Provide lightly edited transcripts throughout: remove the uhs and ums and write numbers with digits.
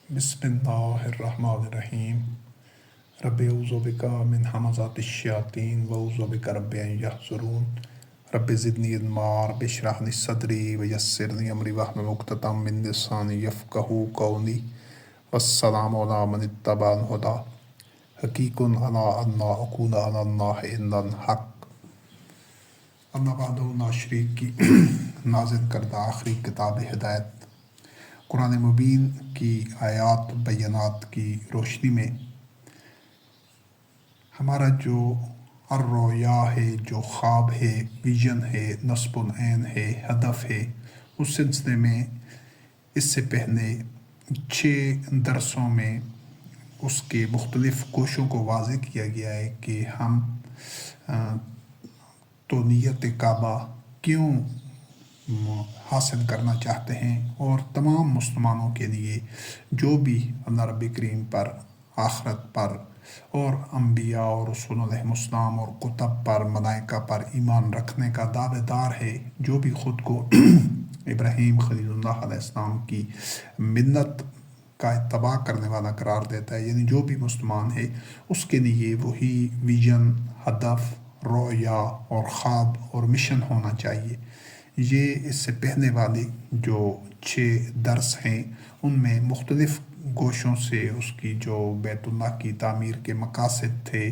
بسم اللہ الرحمن الرحیم رب اعوذ بک من همزات الشیاطین واعوذ بک رب ان یحضرون رب زدنی علما رب اشرح لی صدری ویسر لی امری واحلل عقدۃ من لسانی یفقہوا قولی والسلام علی من اتبع الہدی حقیق علی ان لا اقول علی اللہ الا الحق۔ اما بعد لا شریک کی نازل کردہ آخری کتاب ہدایت قرآن مبین کی آیات بینات کی روشنی میں ہمارا جو الرؤیا ہے، جو خواب ہے، ویژن ہے، نصب العین ہے، ہدف ہے، اس سلسلے میں اس سے پہلے 6 درسوں میں اس کے مختلف کوشوں کو واضح کیا گیا ہے کہ ہم تو نیت کعبہ کیوں حاصل کرنا چاہتے ہیں، اور تمام مسلمانوں کے لیے جو بھی اللہ رب کریم پر، آخرت پر اور انبیاء اور رسول علیہ السلام اور کتب پر، ملائکہ پر ایمان رکھنے کا دعوے دار ہے، جو بھی خود کو ابراہیم خلیل اللہ علیہ السلام کی ملت کا اتباع کرنے والا قرار دیتا ہے، یعنی جو بھی مسلمان ہے اس کے لیے وہی ویژن، ہدف، رؤیا اور خواب اور مشن ہونا چاہیے۔ یہ اس سے پہلے والے جو 6 درس ہیں ان میں مختلف گوشوں سے اس کی جو بیت اللہ کی تعمیر کے مقاصد تھے،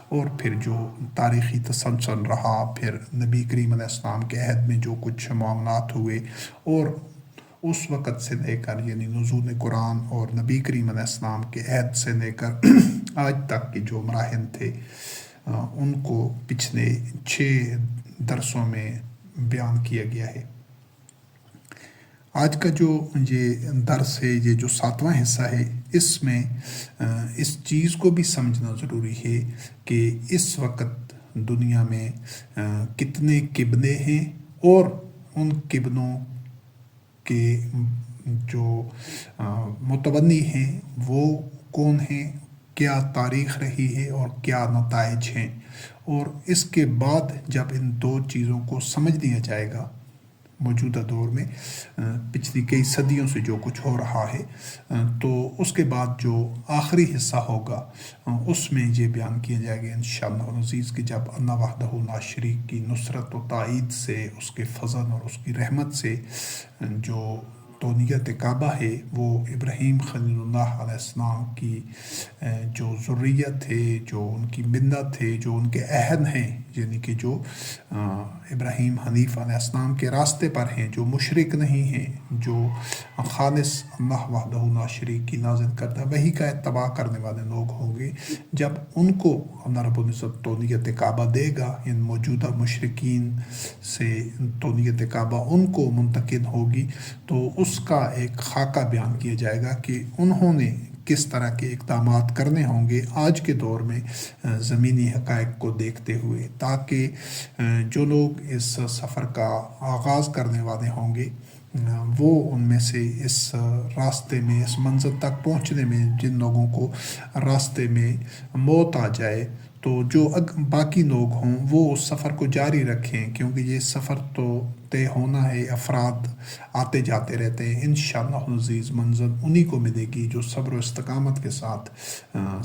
اور پھر جو تاریخی تسلسل رہا، پھر نبی کریم علیہ السلام کے عہد میں جو کچھ معاملات ہوئے، اور اس وقت سے لے کر یعنی نزول قرآن اور نبی کریم علیہ السلام کے عہد سے لے کر آج تک کے جو مراحل تھے ان کو پچھلے 6 درسوں میں بیان کیا گیا ہے۔ آج کا جو یہ درس ہے، یہ جو 7واں حصہ ہے، اس میں اس چیز کو بھی سمجھنا ضروری ہے کہ اس وقت دنیا میں کتنے قبلے ہیں، اور ان قبلوں کے جو متبنی ہیں وہ کون ہیں، کیا تاریخ رہی ہے اور کیا نتائج ہیں، اور اس کے بعد جب ان 2 چیزوں کو سمجھ لیا جائے گا، موجودہ دور میں پچھلی کئی صدیوں سے جو کچھ ہو رہا ہے، تو اس کے بعد جو آخری حصہ ہوگا اس میں یہ بیان کیا جائے گا انشاءاللہ العزیز کہ جب اللہ وحدہ لا شریک کی نصرت و تائید سے، اس کے فضل اور اس کی رحمت سے جو نیت کعبہ ہے وہ ابراہیم خلیل اللہ علیہ السلام کی جو ذریت ہے، جو ان کی ملت ہے، جو ان کے عہد ہیں، یعنی کہ جو ابراہیم حنیف علیہ السلام کے راستے پر ہیں، جو مشرک نہیں ہیں، جو خالص اللہ وحدہ لا شریک کی نازل کردہ وحی کا اتباع کرنے والے لوگ ہوں گے، جب ان کو اللہ رب العزت نیت کعبہ دے گا، ان موجودہ مشرکین سے نیت کعبہ ان کو منتقل ہوگی، تو اس کا ایک خاکہ بیان کیا جائے گا کہ انہوں نے کس طرح کے اقدامات کرنے ہوں گے آج کے دور میں زمینی حقائق کو دیکھتے ہوئے، تاکہ جو لوگ اس سفر کا آغاز کرنے والے ہوں گے وہ ان میں سے اس راستے میں، اس منزل تک پہنچنے میں جن لوگوں کو راستے میں موت آ جائے، تو جو باقی لوگ ہوں وہ اس سفر کو جاری رکھیں، کیونکہ یہ سفر تو طے ہونا ہے، افراد آتے جاتے رہتے ہیں۔ انشاءاللہ العزیز منزل انہی کو ملے گی جو صبر و استقامت کے ساتھ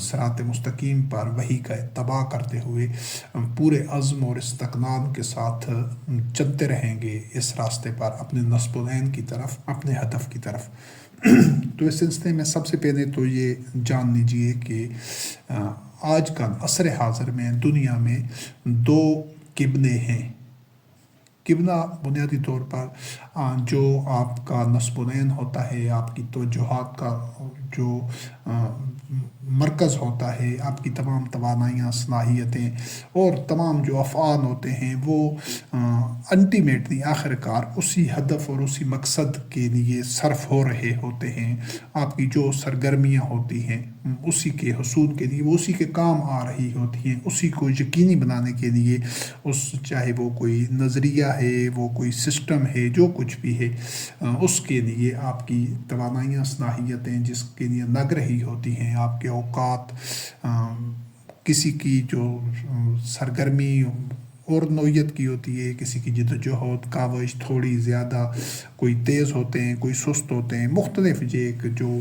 صراط مستقیم پر وحی کا اتباع کرتے ہوئے پورے عزم اور استقلال کے ساتھ چلتے رہیں گے اس راستے پر، اپنے نصب العین کی طرف، اپنے ہدف کی طرف۔ تو اس سلسلے میں سب سے پہلے تو یہ جان لیجئے کہ آج کل عصر حاضر میں دنیا میں 2 قبلے ہیں۔ قبلہ بنیادی طور پر جو آپ کا نصب العین ہوتا ہے، آپ کی توجہات کا جو مرکز ہوتا ہے، آپ کی تمام توانائیاں، صلاحیتیں اور تمام جو افعال ہوتے ہیں وہ الٹیمیٹلی آخر کار اسی ہدف اور اسی مقصد کے لیے صرف ہو رہے ہوتے ہیں۔ آپ کی جو سرگرمیاں ہوتی ہیں اسی کے حصول کے لیے، وہ اسی کے کام آ رہی ہوتی ہیں، اسی کو یقینی بنانے کے لیے، چاہے وہ کوئی نظریہ ہے، وہ کوئی سسٹم ہے، جو کچھ بھی ہے، اس کے لیے آپ کی توانائیاں، صلاحیتیں جس کے لیے لگ رہی ہوتی ہیں، آپ کے اوقات، کسی کی جو سرگرمی اور نوعیت کی ہوتی ہے، کسی کی جدوجہد، کاوش تھوڑی زیادہ، کوئی تیز ہوتے ہیں، کوئی سست ہوتے ہیں، مختلف یہ ایک جو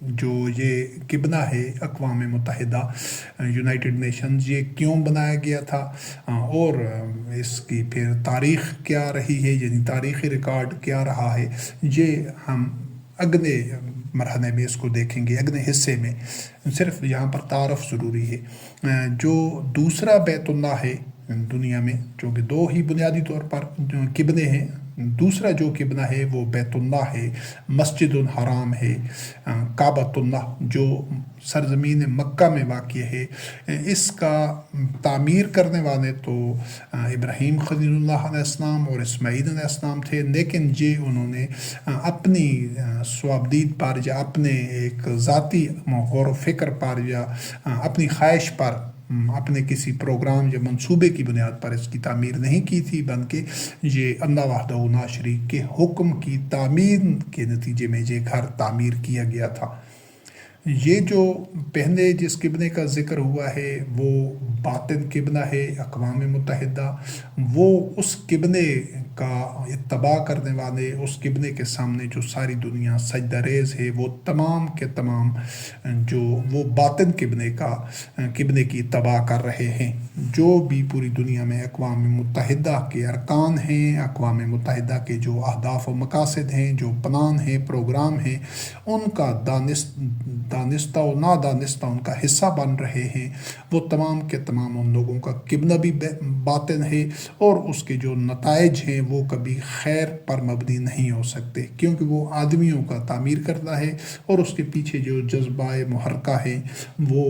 جو یہ کبنا ہے اقوام متحدہ یونائٹڈ نیشنز یہ کیوں بنایا گیا تھا اور اس کی پھر تاریخ کیا رہی ہے، یعنی تاریخی ریکارڈ کیا رہا ہے، یہ ہم اگلے مرحلے میں اس کو دیکھیں گے، اگلے حصے میں۔ صرف یہاں پر تعارف ضروری ہے۔ جو دوسرا بیت اللہ ہے دنیا میں، چونکہ دو ہی بنیادی طور پر جو قبلے ہیں، دوسرا جو قبلہ ہے وہ بیت اللہ ہے، مسجد الحرام ہے، کعبۃ اللہ جو سرزمین مکہ میں واقع ہے۔ اس کا تعمیر کرنے والے تو ابراہیم خلیل اللہ علیہ السلام اور اسماعیل علیہ السلام تھے، لیکن یہ انہوں نے اپنی صوابدید پر یا اپنے ایک ذاتی غور و فکر پر یا اپنی خواہش پر، اپنے کسی پروگرام یا منصوبے کی بنیاد پر اس کی تعمیر نہیں کی تھی، بلکہ یہ اللہ وحدہ لا شریک کے حکم کی تعمیر کے نتیجے میں یہ گھر تعمیر کیا گیا تھا۔ یہ جو پہلے جس قبلے کا ذکر ہوا ہے وہ باطن قبلہ ہے اقوام متحدہ، وہ اس قبلے کا اتباع کرنے والے، اس قبلے کے سامنے جو ساری دنیا سجدہ ریز ہے، وہ تمام کے تمام جو وہ باطن قبلے کی اتباع کر رہے ہیں۔ جو بھی پوری دنیا میں اقوام متحدہ کے ارکان ہیں، اقوام متحدہ کے جو اہداف و مقاصد ہیں، جو پلان ہیں، پروگرام ہیں، ان کا دانستہ و نادانستہ ان کا حصہ بن رہے ہیں، وہ تمام کے تمام ان لوگوں کا قبلہ بھی باطن ہے، اور اس کے جو نتائج ہیں وہ کبھی خیر پر مبنی نہیں ہو سکتے، کیونکہ وہ آدمیوں کا تعمیر کرتا ہے، اور اس کے پیچھے جو جذبہ محرکہ ہے وہ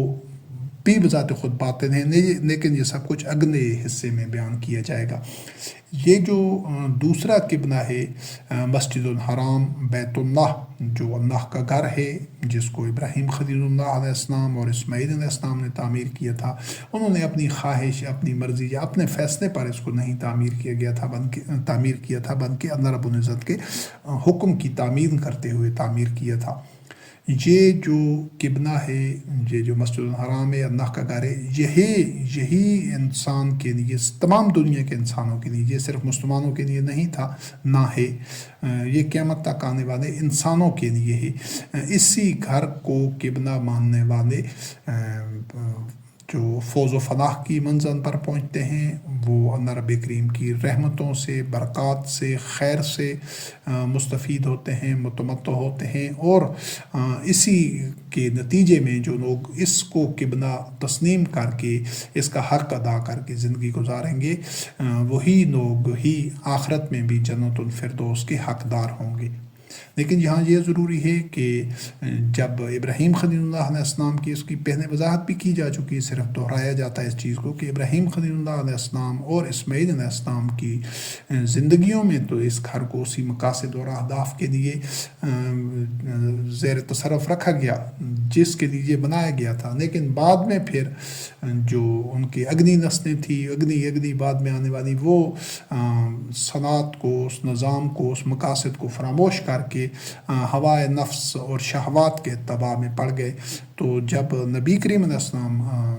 بھی بذات خود باطن ہے، لیکن یہ سب کچھ اگلے حصے میں بیان کیا جائے گا۔ یہ جو دوسرا قبلہ ہے مسجد الحرام، بیت اللہ جو اللہ کا گھر ہے، جس کو ابراہیم خلیل اللہ علیہ السلام اور اسماعیل علیہ السلام نے تعمیر کیا تھا، انہوں نے اپنی خواہش، اپنی مرضی یا اپنے فیصلے پر اس کو نہیں تعمیر کیا تھا، بلکہ اللہ رب العزت کے حکم کی تعمیر کرتے ہوئے تعمیر کیا تھا۔ یہ جو قبلہ ہے، یہ جو مسجد الحرام ہے، اللہ کا گھر ہے، یہی انسان کے لیے، تمام دنیا کے انسانوں کے لیے، یہ صرف مسلمانوں کے لیے نہیں تھا، نہ ہے، یہ قیامت تک آنے والے انسانوں کے لیے ہے۔ اسی گھر کو قبلہ ماننے والے جو فوز و فلاح کی منزل پر پہنچتے ہیں، وہ اللہ رب کریم کی رحمتوں سے، برکات سے، خیر سے مستفید ہوتے ہیں، متمتع ہوتے ہیں، اور اسی کے نتیجے میں جو لوگ اس کو قبلہ تسلیم کر کے، اس کا حق ادا کر کے زندگی گزاریں گے، وہی لوگ ہی آخرت میں بھی جنت الفردوس کے حقدار ہوں گے۔ لیکن یہاں یہ ضروری ہے کہ جب ابراہیم خلیل اللہ علیہ السلام کی، اس کی پہلے وضاحت بھی کی جا چکی، صرف دہرایا جاتا ہے اس چیز کو، کہ ابراہیم خلیل اللہ علیہ السلام اور اسماعیل علیہ السلام کی زندگیوں میں تو اس گھر کو اسی مقاصد اور اہداف کے لیے زیر تصرف رکھا گیا جس کے لیے یہ بنایا گیا تھا، لیکن بعد میں پھر جو ان کی اگلی نسلیں تھیں، اگلی بعد میں آنے والی، وہ صنعت کو، اس نظام کو، اس مقاصد کو فراموش کر کے ہوائے نفس اور شہوات کے اتباع میں پڑ گئے۔ تو جب نبی کریم علیہ السلام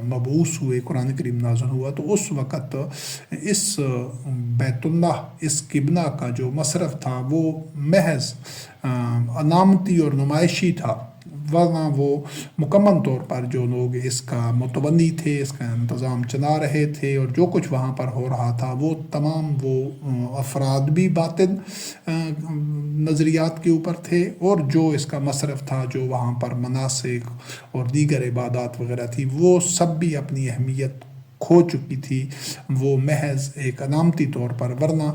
مبعوث ہوئے، قرآن کریم نازل ہوا، تو اس وقت اس بیت اللہ، اس قبلہ کا جو مصرف تھا وہ محض علامتی اور نمائشی تھا، ورنہ وہ مکمل طور پر جو لوگ اس کا متبنی تھے، اس کا انتظام چلا رہے تھے، اور جو کچھ وہاں پر ہو رہا تھا، وہ تمام وہ افراد بھی باطن نظریات کے اوپر تھے، اور جو اس کا مصرف تھا، جو وہاں پر مناسک اور دیگر عبادات وغیرہ تھی، وہ سب بھی اپنی اہمیت کھو چکی تھی، وہ محض ایک علامتی طور پر، ورنہ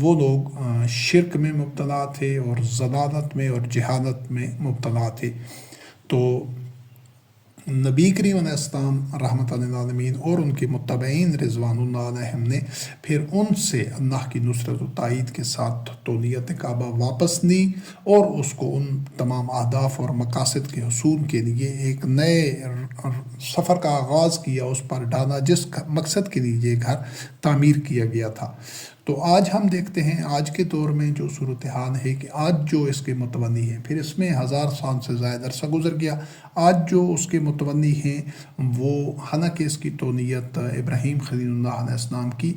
وہ لوگ شرک میں مبتلا تھے اور ضلالت میں اور جہالت میں مبتلا تھے۔ تو نبی کریم علیہ السلام رحمت للعالمین اور ان کے متبعین رضوان اللہ علیہم نے پھر ان سے اللہ کی نصرت و تائید کے ساتھ تولیت کعبہ واپس لی، اور اس کو ان تمام اہداف اور مقاصد کے حصول کے لیے ایک نئے سفر کا آغاز کیا، اس پر ڈالا جس مقصد کے لیے یہ گھر تعمیر کیا گیا تھا۔ تو آج ہم دیکھتے ہیں، آج کے دور میں جو صورتحال ہے، کہ آج جو اس کے متبنی ہیں، پھر اس میں 1000 سال سے زائد عرصہ گزر گیا، آج جو اس کے متبنی ہیں وہ حالانکہ اس کی تولیت ابراہیم خلیل اللہ علیہ السلام کی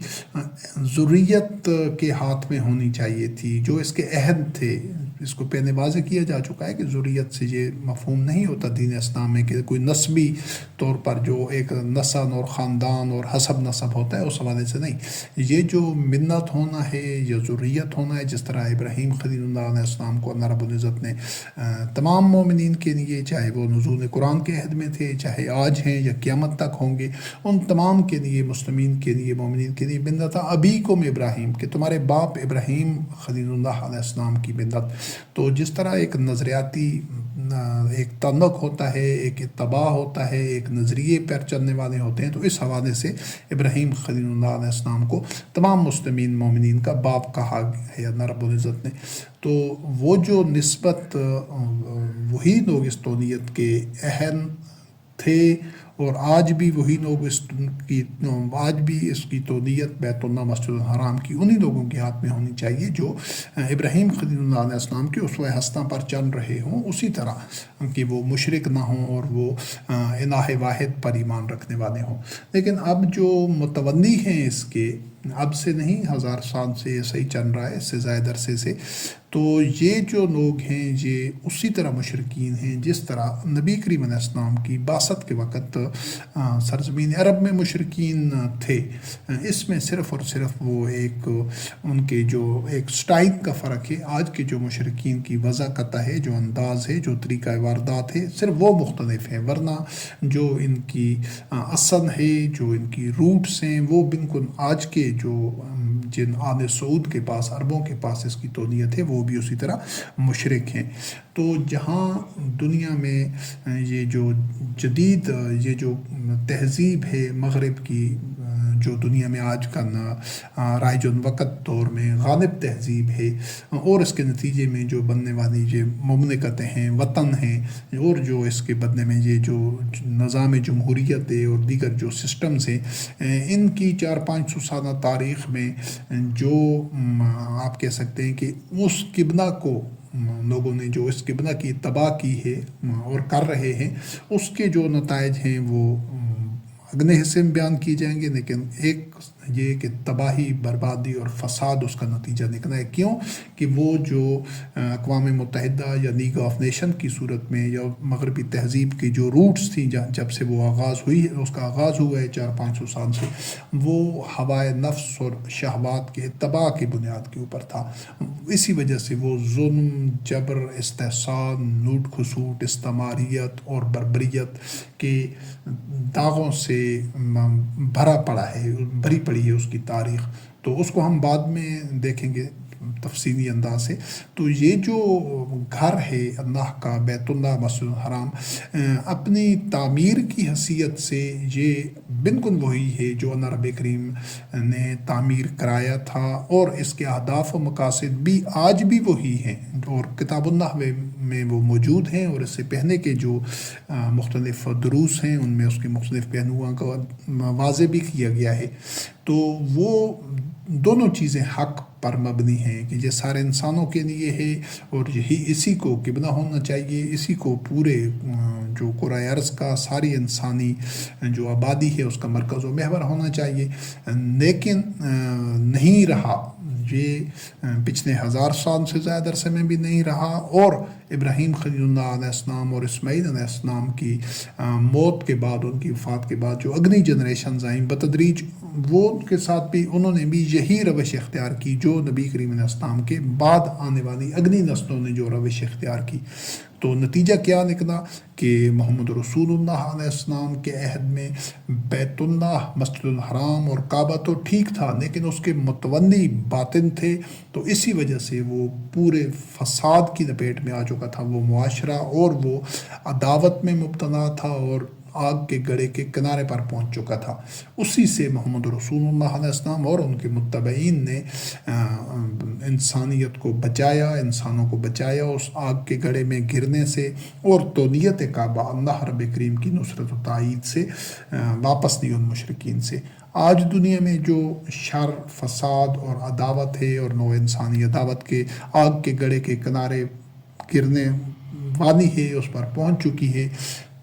ذریت کے ہاتھ میں ہونی چاہیے تھی، جو اس کے عہد تھے، اس کو پہلے واضح کیا جا چکا ہے کہ ذریت سے یہ مفہوم نہیں ہوتا دین اسلام میں کہ کوئی نسبی طور پر جو ایک نسل اور خاندان اور حسب نسب ہوتا ہے اس حوالے سے نہیں. یہ جو منت ہونا ہے یا ذریت ہونا ہے، جس طرح ابراہیم خلیل اللہ علیہ السلام کو اللہ رب العزت نے تمام مومنین کے لیے، چاہے وہ نزول قرآن کے عہد میں تھے، چاہے آج ہیں یا قیامت تک ہوں گے، ان تمام کے لیے، مسلمین کے لیے، مومنین کے لیے بندت تھا ابیکم ابراہیم، کہ تمہارے باپ ابراہیم خلیل اللہ علیہ السلام کی بندت. تو جس طرح ایک نظریاتی ایک تعلق ہوتا ہے، ایک اتباع ہوتا ہے، ایک نظریے پر چلنے والے ہوتے ہیں، تو اس حوالے سے ابراہیم خلیل اللہ علیہ السلام کو تمام مسلمین مومنین کا باپ کہا ہے اللہ رب العزت نے. تو وہ جو نسبت وہی لوگ اس تولیت کے اہل تھے، اور آج بھی وہی لوگ آج بھی اس کی تولیت بیت اللہ مسجد الحرام کی انہی لوگوں کے ہاتھ میں ہونی چاہیے جو ابراہیم خلیل اللہ علیہ السلام کے اسوہ حسنہ پر چل رہے ہوں، اسی طرح کہ وہ مشرک نہ ہوں اور وہ الہ واحد پر ایمان رکھنے والے ہوں. لیکن اب جو متولی ہیں اس کے، اب سے نہیں، 1000 سال سے یہ صحیح چل رہا ہے، اس سے زائد عرصے سے، تو یہ جو لوگ ہیں یہ اسی طرح مشرکین ہیں جس طرح نبی کریم علیہ السلام کی بعثت کے وقت سرزمین عرب میں مشرکین تھے. اس میں صرف اور صرف وہ ایک ان کے جو ایک سٹائل کا فرق ہے. آج کے جو مشرکین کی وضاحت ہے، جو انداز ہے، جو طریقہ واردات ہے، صرف وہ مختلف ہے، ورنہ جو ان کی اصل ہے، جو ان کی روٹس ہیں، وہ بالکل آج کے جو جن آل سعود کے پاس، عربوں کے پاس اس کی تولیت ہے، وہ بھی اسی طرح مشرک ہیں. تو جہاں دنیا میں یہ جو جدید یہ جو تہذیب ہے مغرب کی، جو دنیا میں آج کا رائج الوقت دور میں غالب تہذیب ہے، اور اس کے نتیجے میں جو بننے والی یہ مملکتیں ہیں، وطن ہیں، اور جو اس کے بدلے میں یہ جو نظام جمہوریت ہے اور دیگر جو سسٹمز ہیں، ان کی 400-500 سالہ تاریخ میں جو آپ کہہ سکتے ہیں کہ اس قبلہ کو لوگوں نے جو اس قبلہ کی تباہ کی ہے اور کر رہے ہیں، اس کے جو نتائج ہیں وہ اگلے حصے میں بیان کی جائیں گے. لیکن ایک یہ کہ تباہی، بربادی اور فساد اس کا نتیجہ نکلا ہے. کیوں کہ وہ جو اقوام متحدہ یا لیگ آف نیشن کی صورت میں یا مغربی تہذیب کی جو روٹس تھیں، جب سے وہ آغاز ہوئی ہے، اس کا آغاز ہوا ہے 400-500 سال سے، وہ ہوائے نفس اور شہوات کے اتباع کی بنیاد کے اوپر تھا. اسی وجہ سے وہ ظلم، جبر، استحصال، لوٹ کھسوٹ، استعماریت اور بربریت کے داغوں سے بھرا پڑا ہے، بھری پڑی ہے اس کی تاریخ. تو اس کو ہم بعد میں دیکھیں گے تفصیلی انداز سے. تو یہ جو گھر ہے اللہ کا، بیت اللہ مسجد الحرام، اپنی تعمیر کی حیثیت سے یہ بالکل وہی ہے جو اللہ رب کریم نے تعمیر کرایا تھا، اور اس کے اہداف و مقاصد بھی آج بھی وہی ہیں اور کتاب اللہ میں وہ موجود ہیں. اور اس سے پہلے کے جو مختلف دروس ہیں ان میں اس کے مختلف پہلوؤں کا واضح بھی کیا گیا ہے. تو وہ دونوں چیزیں حق پر مبنی ہیں کہ یہ سارے انسانوں کے لیے ہے، اور یہی اسی کو قبلہ ہونا چاہیے، اسی کو پورے جو کرۂ ارض کا ساری انسانی جو آبادی ہے اس کا مرکز و محور ہونا چاہیے. لیکن نہیں رہا، یہ پچھلے 1000 سال سے زیادہ عرصے میں بھی نہیں رہا. اور ابراہیم خلیل اللہ علیہ السلام اور اسماعیل علیہ السلام کی موت کے بعد، ان کی وفات کے بعد جو اگلی جنریشنز آئیں بتدریج، وہ کے ساتھ بھی انہوں نے بھی یہی روش اختیار کی جو نبی کریم علیہ السلام کے بعد آنے والی اگلی نسلوں نے جو روش اختیار کی. تو نتیجہ کیا نکلا کہ محمد رسول اللہ علیہ السلام کے عہد میں بیت اللہ، مسجد الحرام اور کعبہ تو ٹھیک تھا، لیکن اس کے متولی باطن تھے. تو اسی وجہ سے وہ پورے فساد کی لپیٹ میں آ چکا تھا وہ معاشرہ، اور وہ عداوت میں مبتلا تھا اور آگ کے گڑھے کے کنارے پر پہنچ چکا تھا. اسی سے محمد رسول اللہ علیہ السلام اور ان کے متبعین نے انسانیت کو بچایا، انسانوں کو بچایا اس آگ کے گڑھے میں گرنے سے، اور تولیت کعبہ اللہ رب کریم کی نصرت و تائید سے واپس لی ان مشرکین سے. آج دنیا میں جو شر، فساد اور عداوت ہے، اور نوع انسانی عداوت کے آگ کے گڑھے کے کنارے گرنے والی ہے، اس پر پہنچ چکی ہے.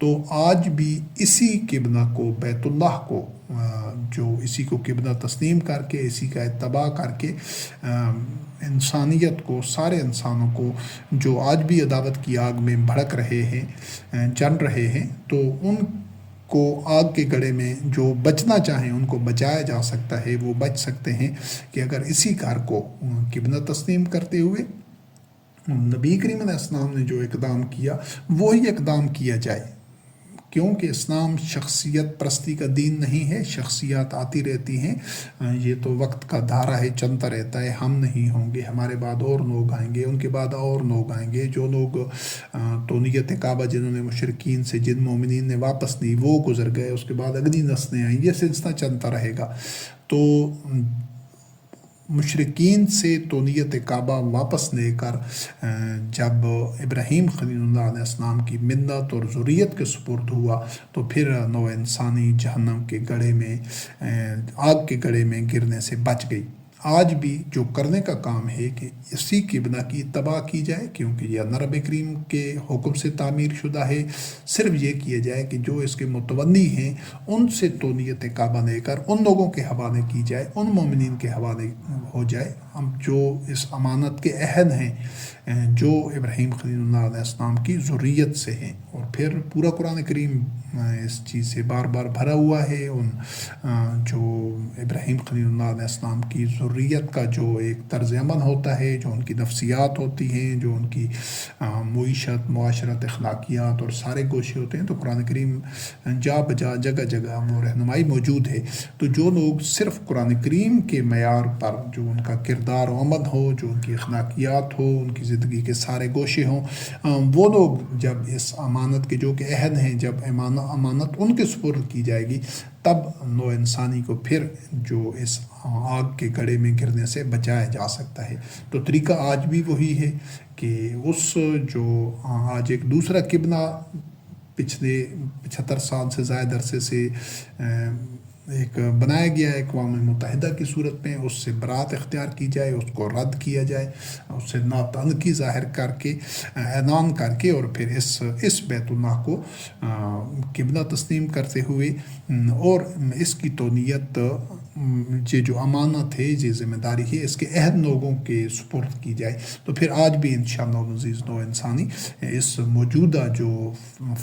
تو آج بھی اسی قبلہ کو، بیت اللہ کو، جو اسی کو قبلہ تسلیم کر کے، اسی کا اتباع کر کے انسانیت کو، سارے انسانوں کو جو آج بھی عداوت کی آگ میں بھڑک رہے ہیں، جل رہے ہیں، تو ان کو آگ کے گڑھے میں جو بچنا چاہیں ان کو بچایا جا سکتا ہے، وہ بچ سکتے ہیں کہ اگر اسی کار کو قبلہ تسلیم کرتے ہوئے نبی کریم علیہ السلام نے جو اقدام کیا وہی اقدام کیا جائے، کیونکہ اسلام شخصیت پرستی کا دین نہیں ہے۔ شخصیات آتی رہتی ہیں، یہ تو وقت کا دھارا ہے، چلتا رہتا ہے۔ ہم نہیں ہوں گے، ہمارے بعد اور لوگ آئیں گے، ان کے بعد اور لوگ آئیں گے۔ جو لوگ تونیت کعبہ جنہوں نے مشرکین سے، جن مومنین نے واپس لی، وہ گزر گئے، اس کے بعد اگلی نسلیں آئیں، یہ سلسلہ چلتا رہے گا۔ تو مشرکین سے تونیت کعبہ واپس لے کر جب ابراہیم خلیل اللہ علیہ السلام کی منت اور ذریت کے سپرد ہوا، تو پھر نو انسانی جہنم کے گڑھے میں، آگ کے گڑھے میں گرنے سے بچ گئی۔ آج بھی جو کرنے کا کام ہے کہ اسی قبلہ کی اتباع کی جائے، کیونکہ یہ اللہ رب کریم کے حکم سے تعمیر شدہ ہے۔ صرف یہ کیا جائے کہ جو اس کے متولی ہیں ان سے تونیت کعبہ لے کر ان لوگوں کے حوالے کی جائے، ان مومنین کے حوالے ہو جائے، ہم جو اس امانت کے عہد ہیں، جو ابراہیم خلیل اللہ علیہ السلام کی ذریت سے ہیں۔ اور پھر پورا قرآن کریم اس چیز سے بار بار بھرا ہوا ہے۔ ان جو ابراہیم خلیل اللہ علیہ السلام کی ذریت کا جو ایک طرز عمل ہوتا ہے، جو ان کی نفسیات ہوتی ہیں، جو ان کی معیشت، معاشرت، اخلاقیات اور سارے گوشے ہوتے ہیں، تو قرآن کریم جا بجا جگہ جگہ وہ رہنمائی موجود ہے۔ تو جو لوگ صرف قرآن کریم کے معیار پر، جو ان کا کردار و عمل ہو، جو ان کی اخلاقیات ہو، ان کی زندگی کے سارے گوشے ہوں، وہ لوگ جب اس امانت کے جو کہ عہد ہیں، جب امانت ان کے سپرد کی جائے گی، تب نو انسانی کو پھر جو اس آگ کے گڑھے میں گرنے سے بچایا جا سکتا ہے۔ تو طریقہ آج بھی وہی ہے کہ اس جو آج ایک دوسرا قبلہ پچھلے 75 سال سے زائد عرصے سے ایک بنایا گیا ہے اقوام متحدہ کی صورت میں، اس سے برات اختیار کی جائے، اس کو رد کیا جائے، اس سے ناتعلقی ظاہر کر کے، اعلان کر کے، اور پھر اس بیت اللہ کو قبلہ تسلیم کرتے ہوئے اور اس کی تونیت، یہ جو امانت ہے، یہ ذمہ داری ہے، اس کے عہد لوگوں کے سپرد کی جائے، تو پھر آج بھی انشاءاللہ العزیز نو انسانی اس موجودہ جو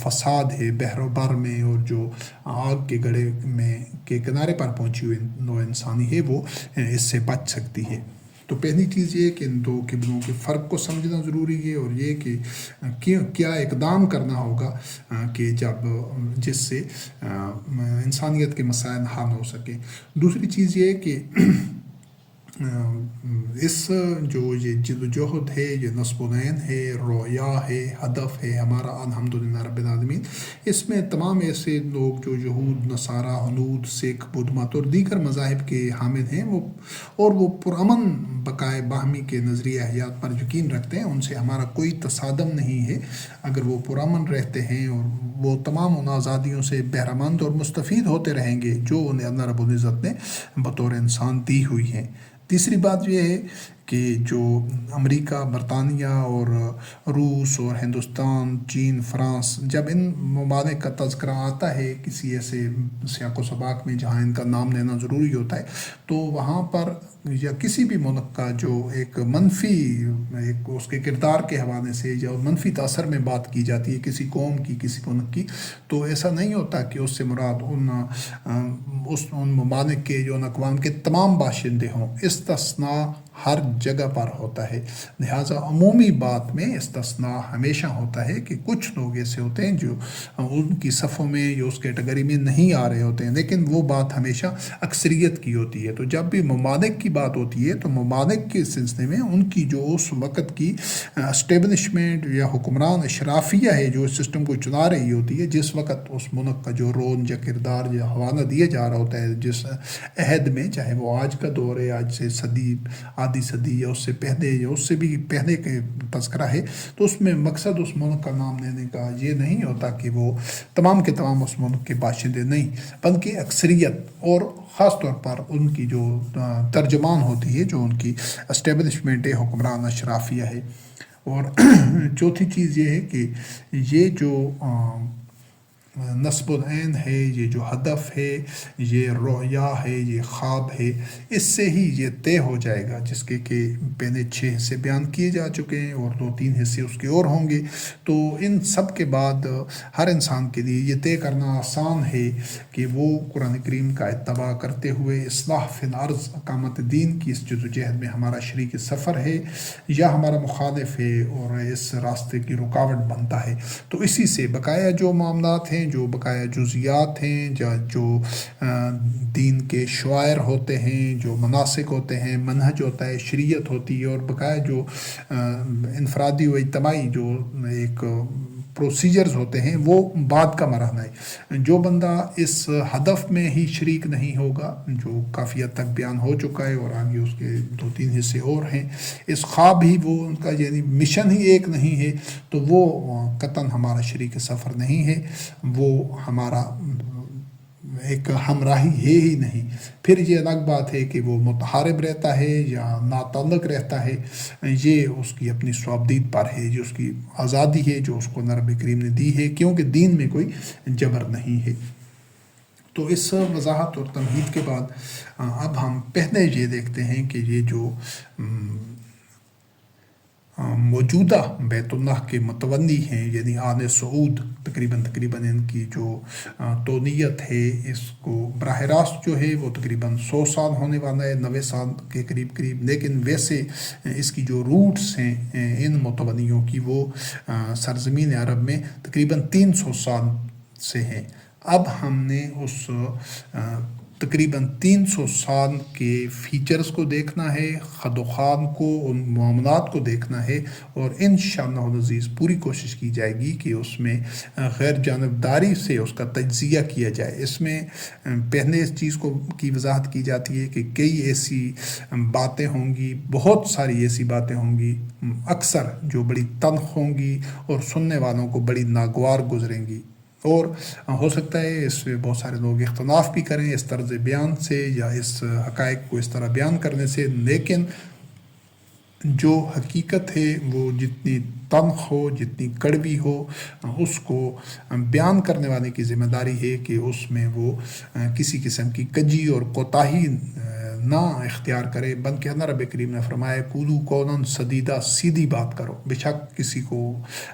فساد ہے بحر و بر میں، اور جو آگ کے گڑھے میں کے کنارے پر پہنچی ہوئی نو انسانی ہے، وہ اس سے بچ سکتی ہے۔ تو پہلی چیز یہ کہ ان دو قبلوں کے فرق کو سمجھنا ضروری ہے، اور یہ کہ کیا اقدام کرنا ہوگا کہ جس سے انسانیت کے مسائل حل ہو سکیں۔ دوسری چیز یہ کہ اس جو یہ جد و جہد ہے، یہ نصب العین ہے، رویا ہے، ہدف ہے ہمارا الحمدللہ رب العالمین، اس میں تمام ایسے لوگ جو یہود، نصارہ، ہنود، سکھ، بدھ مت اور دیگر مذاہب کے حامل ہیں، وہ پرامن بقائے باہمی کے نظریہ حیات پر یقین رکھتے ہیں، ان سے ہمارا کوئی تصادم نہیں ہے۔ اگر وہ پرامن رہتے ہیں اور وہ تمام ان آزادیوں سے بہرمند اور مستفید ہوتے رہیں گے جو انہیں اللہ رب العزت نے بطور انسان دی ہوئی ہیں۔ تیسری بات یہ ہے کہ جو امریکہ، برطانیہ اور روس اور ہندوستان، چین، فرانس، جب ان ممالک کا تذکرہ آتا ہے کسی ایسے سیاق و سباق میں جہاں ان کا نام لینا ضروری ہوتا ہے، تو وہاں پر یا کسی بھی ملک کا جو ایک منفی اس کے کردار کے حوالے سے یا منفی تاثر میں بات کی جاتی ہے کسی قوم کی، کسی ملک کی، تو ایسا نہیں ہوتا کہ اس سے مراد ان ممالک کے جو ان اقوام کے تمام باشندے ہوں۔ استثناء ہر جگہ پر ہوتا ہے، لہٰذا عمومی بات میں استثناء ہمیشہ ہوتا ہے کہ کچھ لوگ ایسے ہوتے ہیں جو ان کی صفوں میں یا اس کیٹیگری میں نہیں آ رہے ہوتے ہیں، لیکن وہ بات ہمیشہ اکثریت کی ہوتی ہے۔ تو جب بھی ممالک کی بات ہوتی ہے تو ممالک کے سلسلے میں ان کی جو اس وقت کی اسٹیبلشمنٹ یا حکمران اشرافیہ ہے جو اس سسٹم کو چلا رہی ہوتی ہے، جس وقت اس ملک کا جو رول یا کردار یا حوالہ دیا جا رہا ہوتا ہے جس عہد میں، چاہے وہ آج کا دور ہے، آج سے آدھی صدی یا اس سے پہلے یا اس سے بھی پہلے کے تذکرہ ہے، تو اس میں مقصد اس ملک کا نام لینے کا یہ نہیں ہوتا کہ وہ تمام کے تمام اس ملک کے باشندے نہیں، بلکہ اکثریت، اور خاص طور پر ان کی جو ترجمان ہوتی ہے، جو ان کی اسٹیبلشمنٹ ہے، حکمران اشرافیہ ہے۔ اور چوتھی چیز یہ ہے کہ یہ جو نصب العین ہے، یہ جو ہدف ہے، یہ رؤیا ہے، یہ خواب ہے، اس سے ہی یہ طے ہو جائے گا، جس کے کہ پہلے 6 حصے بیان کیے جا چکے ہیں اور 2-3 حصے اس کے اور ہوں گے۔ تو ان سب کے بعد ہر انسان کے لیے یہ طے کرنا آسان ہے کہ وہ قرآن کریم کا اتباع کرتے ہوئے اصلاح فی الارض، اقامت دین کی اس جدوجہد میں ہمارا شریک سفر ہے یا ہمارا مخالف ہے اور اس راستے کی رکاوٹ بنتا ہے۔ تو اسی سے بقایا جو معاملات ہیں، جو بقایا جزیات ہیں، جو دین کے شعائر ہوتے ہیں، جو مناسک ہوتے ہیں، منہج ہوتا ہے، شریعت ہوتی ہے، اور بقایا جو انفرادی و اجتماعی جو ایک پروسیجرز ہوتے ہیں، وہ بعد کا مرحلہ ہے۔ جو بندہ اس ہدف میں ہی شریک نہیں ہوگا، جو کافی حد تک بیان ہو چکا ہے اور آگے اس کے 2-3 حصے اور ہیں، اس خواب ہی وہ ان کا یعنی مشن ہی ایک نہیں ہے، تو وہ قطعاً ہمارا شریک سفر نہیں ہے، وہ ہمارا ایک ہمراہی ہے ہی نہیں۔ پھر یہ الگ بات ہے کہ وہ متحارب رہتا ہے یا ناتعلق رہتا ہے، یہ اس کی اپنی صوابدید پر ہے، جو اس کی آزادی ہے جو اس کو رب کریم نے دی ہے، کیونکہ دین میں کوئی جبر نہیں ہے۔ تو اس وضاحت اور تمہید کے بعد اب ہم پہلے یہ دیکھتے ہیں کہ یہ جو موجودہ بیت اللہ کے متولی ہیں، یعنی آل سعود، تقریباً ان کی جو تونیت ہے، اس کو براہ راست جو ہے وہ تقریباً 100 سال ہونے والا ہے، 90 سال کے قریب، لیکن ویسے اس کی جو روٹس ہیں ان متولیوں کی، وہ سرزمین عرب میں تقریباً 300 سال سے ہیں۔ اب ہم نے اس تقریباً 300 سال کے فیچرز کو دیکھنا ہے، خد و خان کو، ان معاملات کو دیکھنا ہے، اور انشاءاللہ العزیز پوری کوشش کی جائے گی کہ اس میں غیر جانبداری سے اس کا تجزیہ کیا جائے۔ اس میں پہلے اس چیز کی وضاحت کی جاتی ہے کہ کئی ایسی باتیں ہوں گی، بہت ساری ایسی باتیں ہوں گی، اکثر جو بڑی تلخ ہوں گی اور سننے والوں کو بڑی ناگوار گزریں گی، اور ہو سکتا ہے اس میں بہت سارے لوگ اختلاف بھی کریں اس طرز بیان سے یا اس حقائق کو اس طرح بیان کرنے سے، لیکن جو حقیقت ہے وہ جتنی تلخ ہو، جتنی کڑوی ہو، اس کو بیان کرنے والے کی ذمہ داری ہے کہ اس میں وہ کسی قسم کی کجی اور کوتاہی نہ اختیار کرے، بلکہ اللہ رب کریم نے فرمایا قولوا قولا سدیدا، سیدھی بات کرو، بے شک کسی کو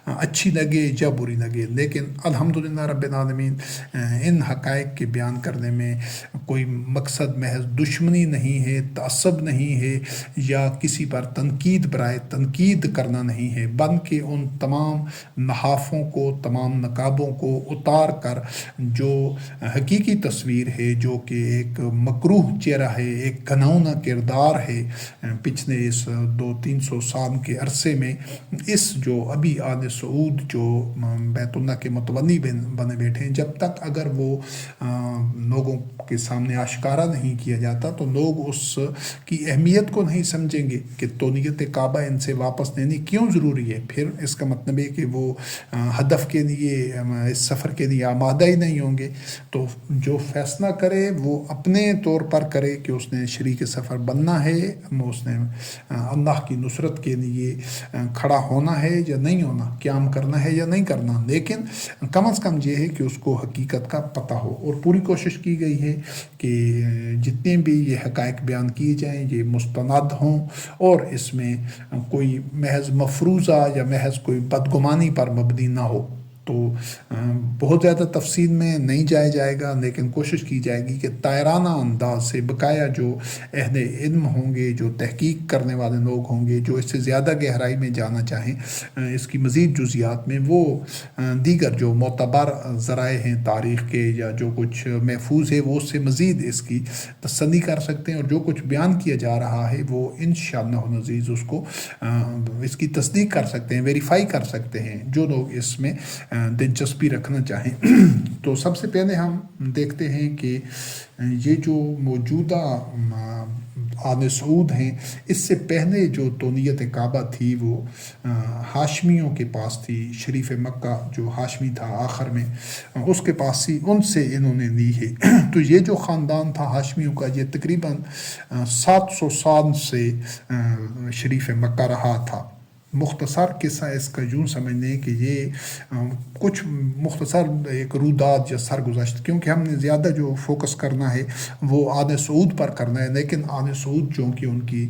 اچھی لگے یا بری لگے، لیکن الحمدللہ رب العالمین ان حقائق کے بیان کرنے میں کوئی مقصد محض دشمنی نہیں ہے، تعصب نہیں ہے، یا کسی پر تنقید برائے تنقید کرنا نہیں ہے، بلکہ ان تمام نحافوں کو، تمام نقابوں کو اتار کر جو حقیقی تصویر ہے، جو کہ ایک مکروہ چہرہ ہے، ایک گھناؤنا کردار ہے پچھلے اس 200-300 سال کے عرصے میں، اس جو ابھی آل سعود جو بیت اللہ کے متولی بنے بیٹھے ہیں، جب تک اگر وہ لوگوں کے سامنے آشکارا نہیں کیا جاتا تو لوگ اس کی اہمیت کو نہیں سمجھیں گے کہ تونیت کعبہ ان سے واپس لینی کیوں ضروری ہے۔ پھر اس کا مطلب ہے کہ وہ ہدف کے لیے، اس سفر کے لیے آمادہ ہی نہیں ہوں گے۔ تو جو فیصلہ کرے وہ اپنے طور پر کرے کہ اس نے شریک سفر بننا ہے، اس نے اللہ کی نصرت کے لیے کھڑا ہونا ہے یا نہیں ہونا، قیام کرنا ہے یا نہیں کرنا، لیکن کم از کم یہ ہے کہ اس کو حقیقت کا پتہ ہو۔ اور پوری کوشش کی گئی ہے کہ جتنے بھی یہ حقائق بیان کیے جائیں یہ مستند ہوں، اور اس میں کوئی محض مفروضہ یا محض کوئی بدگمانی پر مبنی نہ ہو۔ تو بہت زیادہ تفصیل میں نہیں جایا جائے گا، لیکن کوشش کی جائے گی کہ طائرانہ انداز سے بقایا جو اہل علم ہوں گے، جو تحقیق کرنے والے لوگ ہوں گے، جو اس سے زیادہ گہرائی میں جانا چاہیں اس کی مزید جزیات میں، وہ دیگر جو معتبر ذرائع ہیں تاریخ کے یا جو کچھ محفوظ ہے وہ اس سے مزید اس کی تسلی کر سکتے ہیں، اور جو کچھ بیان کیا جا رہا ہے وہ انشاءاللہ العزیز اس کو اس کی تصدیق کر سکتے ہیں، ویریفائی کر سکتے ہیں، جو لوگ اس میں دلچسپی رکھنا چاہیں۔ تو سب سے پہلے ہم دیکھتے ہیں کہ یہ جو موجودہ آل سعود ہیں، اس سے پہلے جو تونیت کعبہ تھی وہ ہاشمیوں کے پاس تھی، شریف مکہ جو ہاشمی تھا آخر میں اس کے پاس تھی، ان سے انہوں نے لی ہے۔ تو یہ جو خاندان تھا ہاشمیوں کا، یہ تقریباً 700 سال سے شریف مکہ رہا تھا، مختصر قصہ اس کا یوں سمجھ لیں کہ یہ کچھ مختصر ایک روداد یا سرگزشت، کیونکہ ہم نے زیادہ جو فوکس کرنا ہے وہ آل سعود پر کرنا ہے، لیکن آل سعود چونکہ ان کی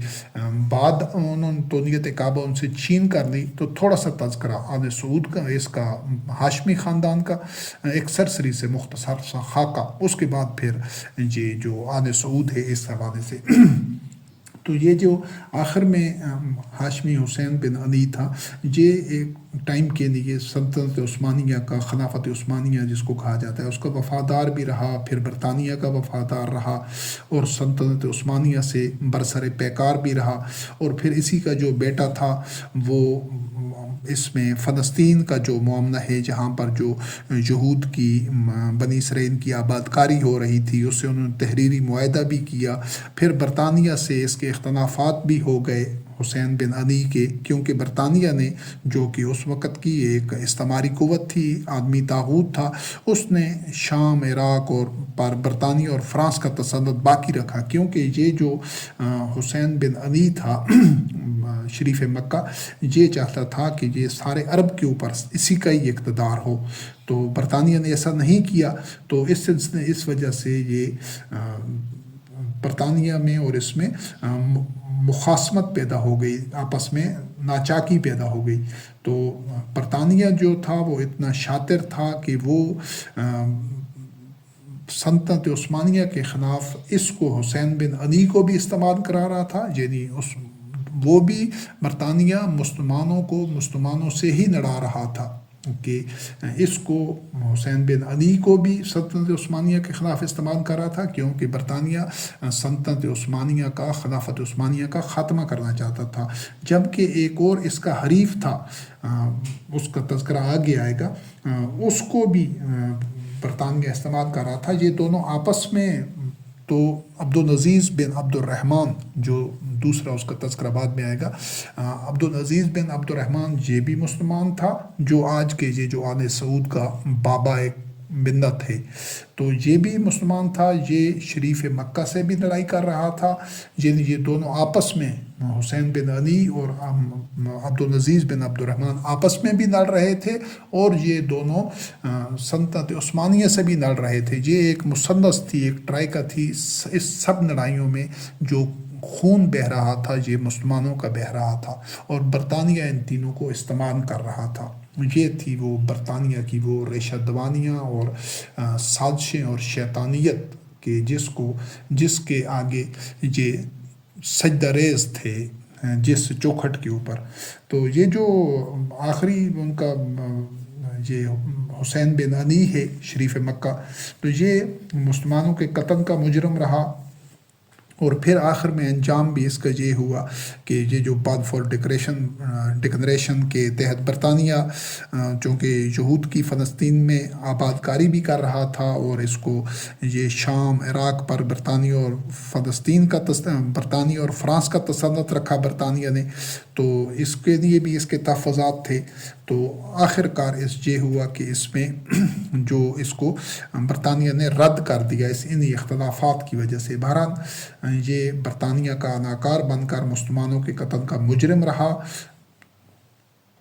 بعد انہوں نے تولیت کعبہ ان سے چھین کر لی، تو تھوڑا سا تذکرہ آل سعود کا، اس کا ہاشمی خاندان کا ایک سرسری سے مختصر سا خاکہ، اس کے بعد پھر یہ جو آل سعود ہے اس حوالے سے۔ تو یہ جو آخر میں ہاشمی حسین بن علی تھا، یہ ایک ٹائم کے لیے سلطنت عثمانیہ کا، خلافت عثمانیہ جس کو کہا جاتا ہے، اس کا وفادار بھی رہا، پھر برطانیہ کا وفادار رہا، اور سلطنت عثمانیہ سے برسر پیکار بھی رہا، اور پھر اسی کا جو بیٹا تھا وہ اس میں فلسطین کا جو معاملہ ہے، جہاں پر جو یہود کی بنی اسرائیل کی آباد کاری ہو رہی تھی، اس سے انہوں نے تحریری معاہدہ بھی کیا، پھر برطانیہ سے اس کے اختلافات بھی ہو گئے حسین بن علی کے، کیونکہ برطانیہ نے جو کہ اس وقت کی ایک استعماری قوت تھی، عالمی طاغوت تھا، اس نے شام، عراق اور پر برطانیہ اور فرانس کا تسلط باقی رکھا، کیونکہ یہ جو حسین بن علی تھا شریف مکہ، یہ چاہتا تھا کہ یہ سارے عرب کے اوپر اسی کا ہی اقتدار ہو، تو برطانیہ نے ایسا نہیں کیا، تو اس سلسلے اس وجہ سے یہ برطانیہ میں اور اس میں مخاصمت پیدا ہو گئی، آپس میں ناچاکی پیدا ہو گئی۔ تو برطانیہ جو تھا وہ اتنا شاطر تھا کہ وہ سلطنت عثمانیہ کے خلاف اس کو، حسین بن علی کو بھی استعمال کرا رہا تھا، یعنی وہ بھی برطانیہ مسلمانوں کو مسلمانوں سے ہی لڑا رہا تھا، کہ اس کو حسین بن علی کو بھی سلطنت عثمانیہ کے خلاف استعمال کر رہا تھا، کیونکہ برطانیہ سلطنت عثمانیہ کا، خلافت عثمانیہ کا خاتمہ کرنا چاہتا تھا، جبکہ ایک اور اس کا حریف تھا، اس کا تذکرہ آگے آئے گا، اس کو بھی برطانیہ استعمال کر رہا تھا۔ یہ دونوں آپس میں، تو عبدالعزیز بن عبد الرحمن جو دوسرا اس کا تذکرہ بعد میں آئے گا، عبدالعزیز بن عبد الرحمن یہ بھی مسلمان تھا، جو آج کے یہ جو آل سعود کا بابا ایک ملت ہے، تو یہ بھی مسلمان تھا، یہ شریف مکہ سے بھی لڑائی کر رہا تھا، یہ دونوں آپس میں، حسین بن علی اور عبدالعزیز بن عبد الرحمن آپس میں بھی لڑ رہے تھے، اور یہ دونوں سلطنت عثمانیہ سے بھی لڑ رہے تھے۔ یہ ایک مثلث تھی، ایک ٹرائکا تھی، اس سب لڑائیوں میں جو خون بہہ رہا تھا یہ مسلمانوں کا بہہ رہا تھا، اور برطانیہ ان تینوں کو استعمال کر رہا تھا۔ یہ تھی وہ برطانیہ کی وہ ریشہ دوانیاں اور سازشیں اور شیطانیت کے جس کے آگے یہ سجدہ ریز تھے جس چوکھٹ کے اوپر۔ تو یہ جو آخری ان کا یہ حسین بن علی ہے شریف مکہ، تو یہ مسلمانوں کے قتل کا مجرم رہا، اور پھر آخر میں انجام بھی اس کا یہ ہوا کہ یہ جو بلفور ڈکلریشن کے تحت برطانیہ چونکہ یہود کی فلسطین میں آباد کاری بھی کر رہا تھا، اور اس کو یہ شام، عراق پر برطانیہ اور برطانیہ اور فرانس کا تسلط رکھا برطانیہ نے، تو اس کے لیے بھی اس کے تحفظات تھے۔ تو آخر کار یہ ہوا کہ اس میں جو اس کو برطانیہ نے رد کر دیا انہی اختلافات کی وجہ سے۔ بہرحال یہ برطانیہ کا ناکار بن کر مسلمانوں کے قتل کا مجرم رہا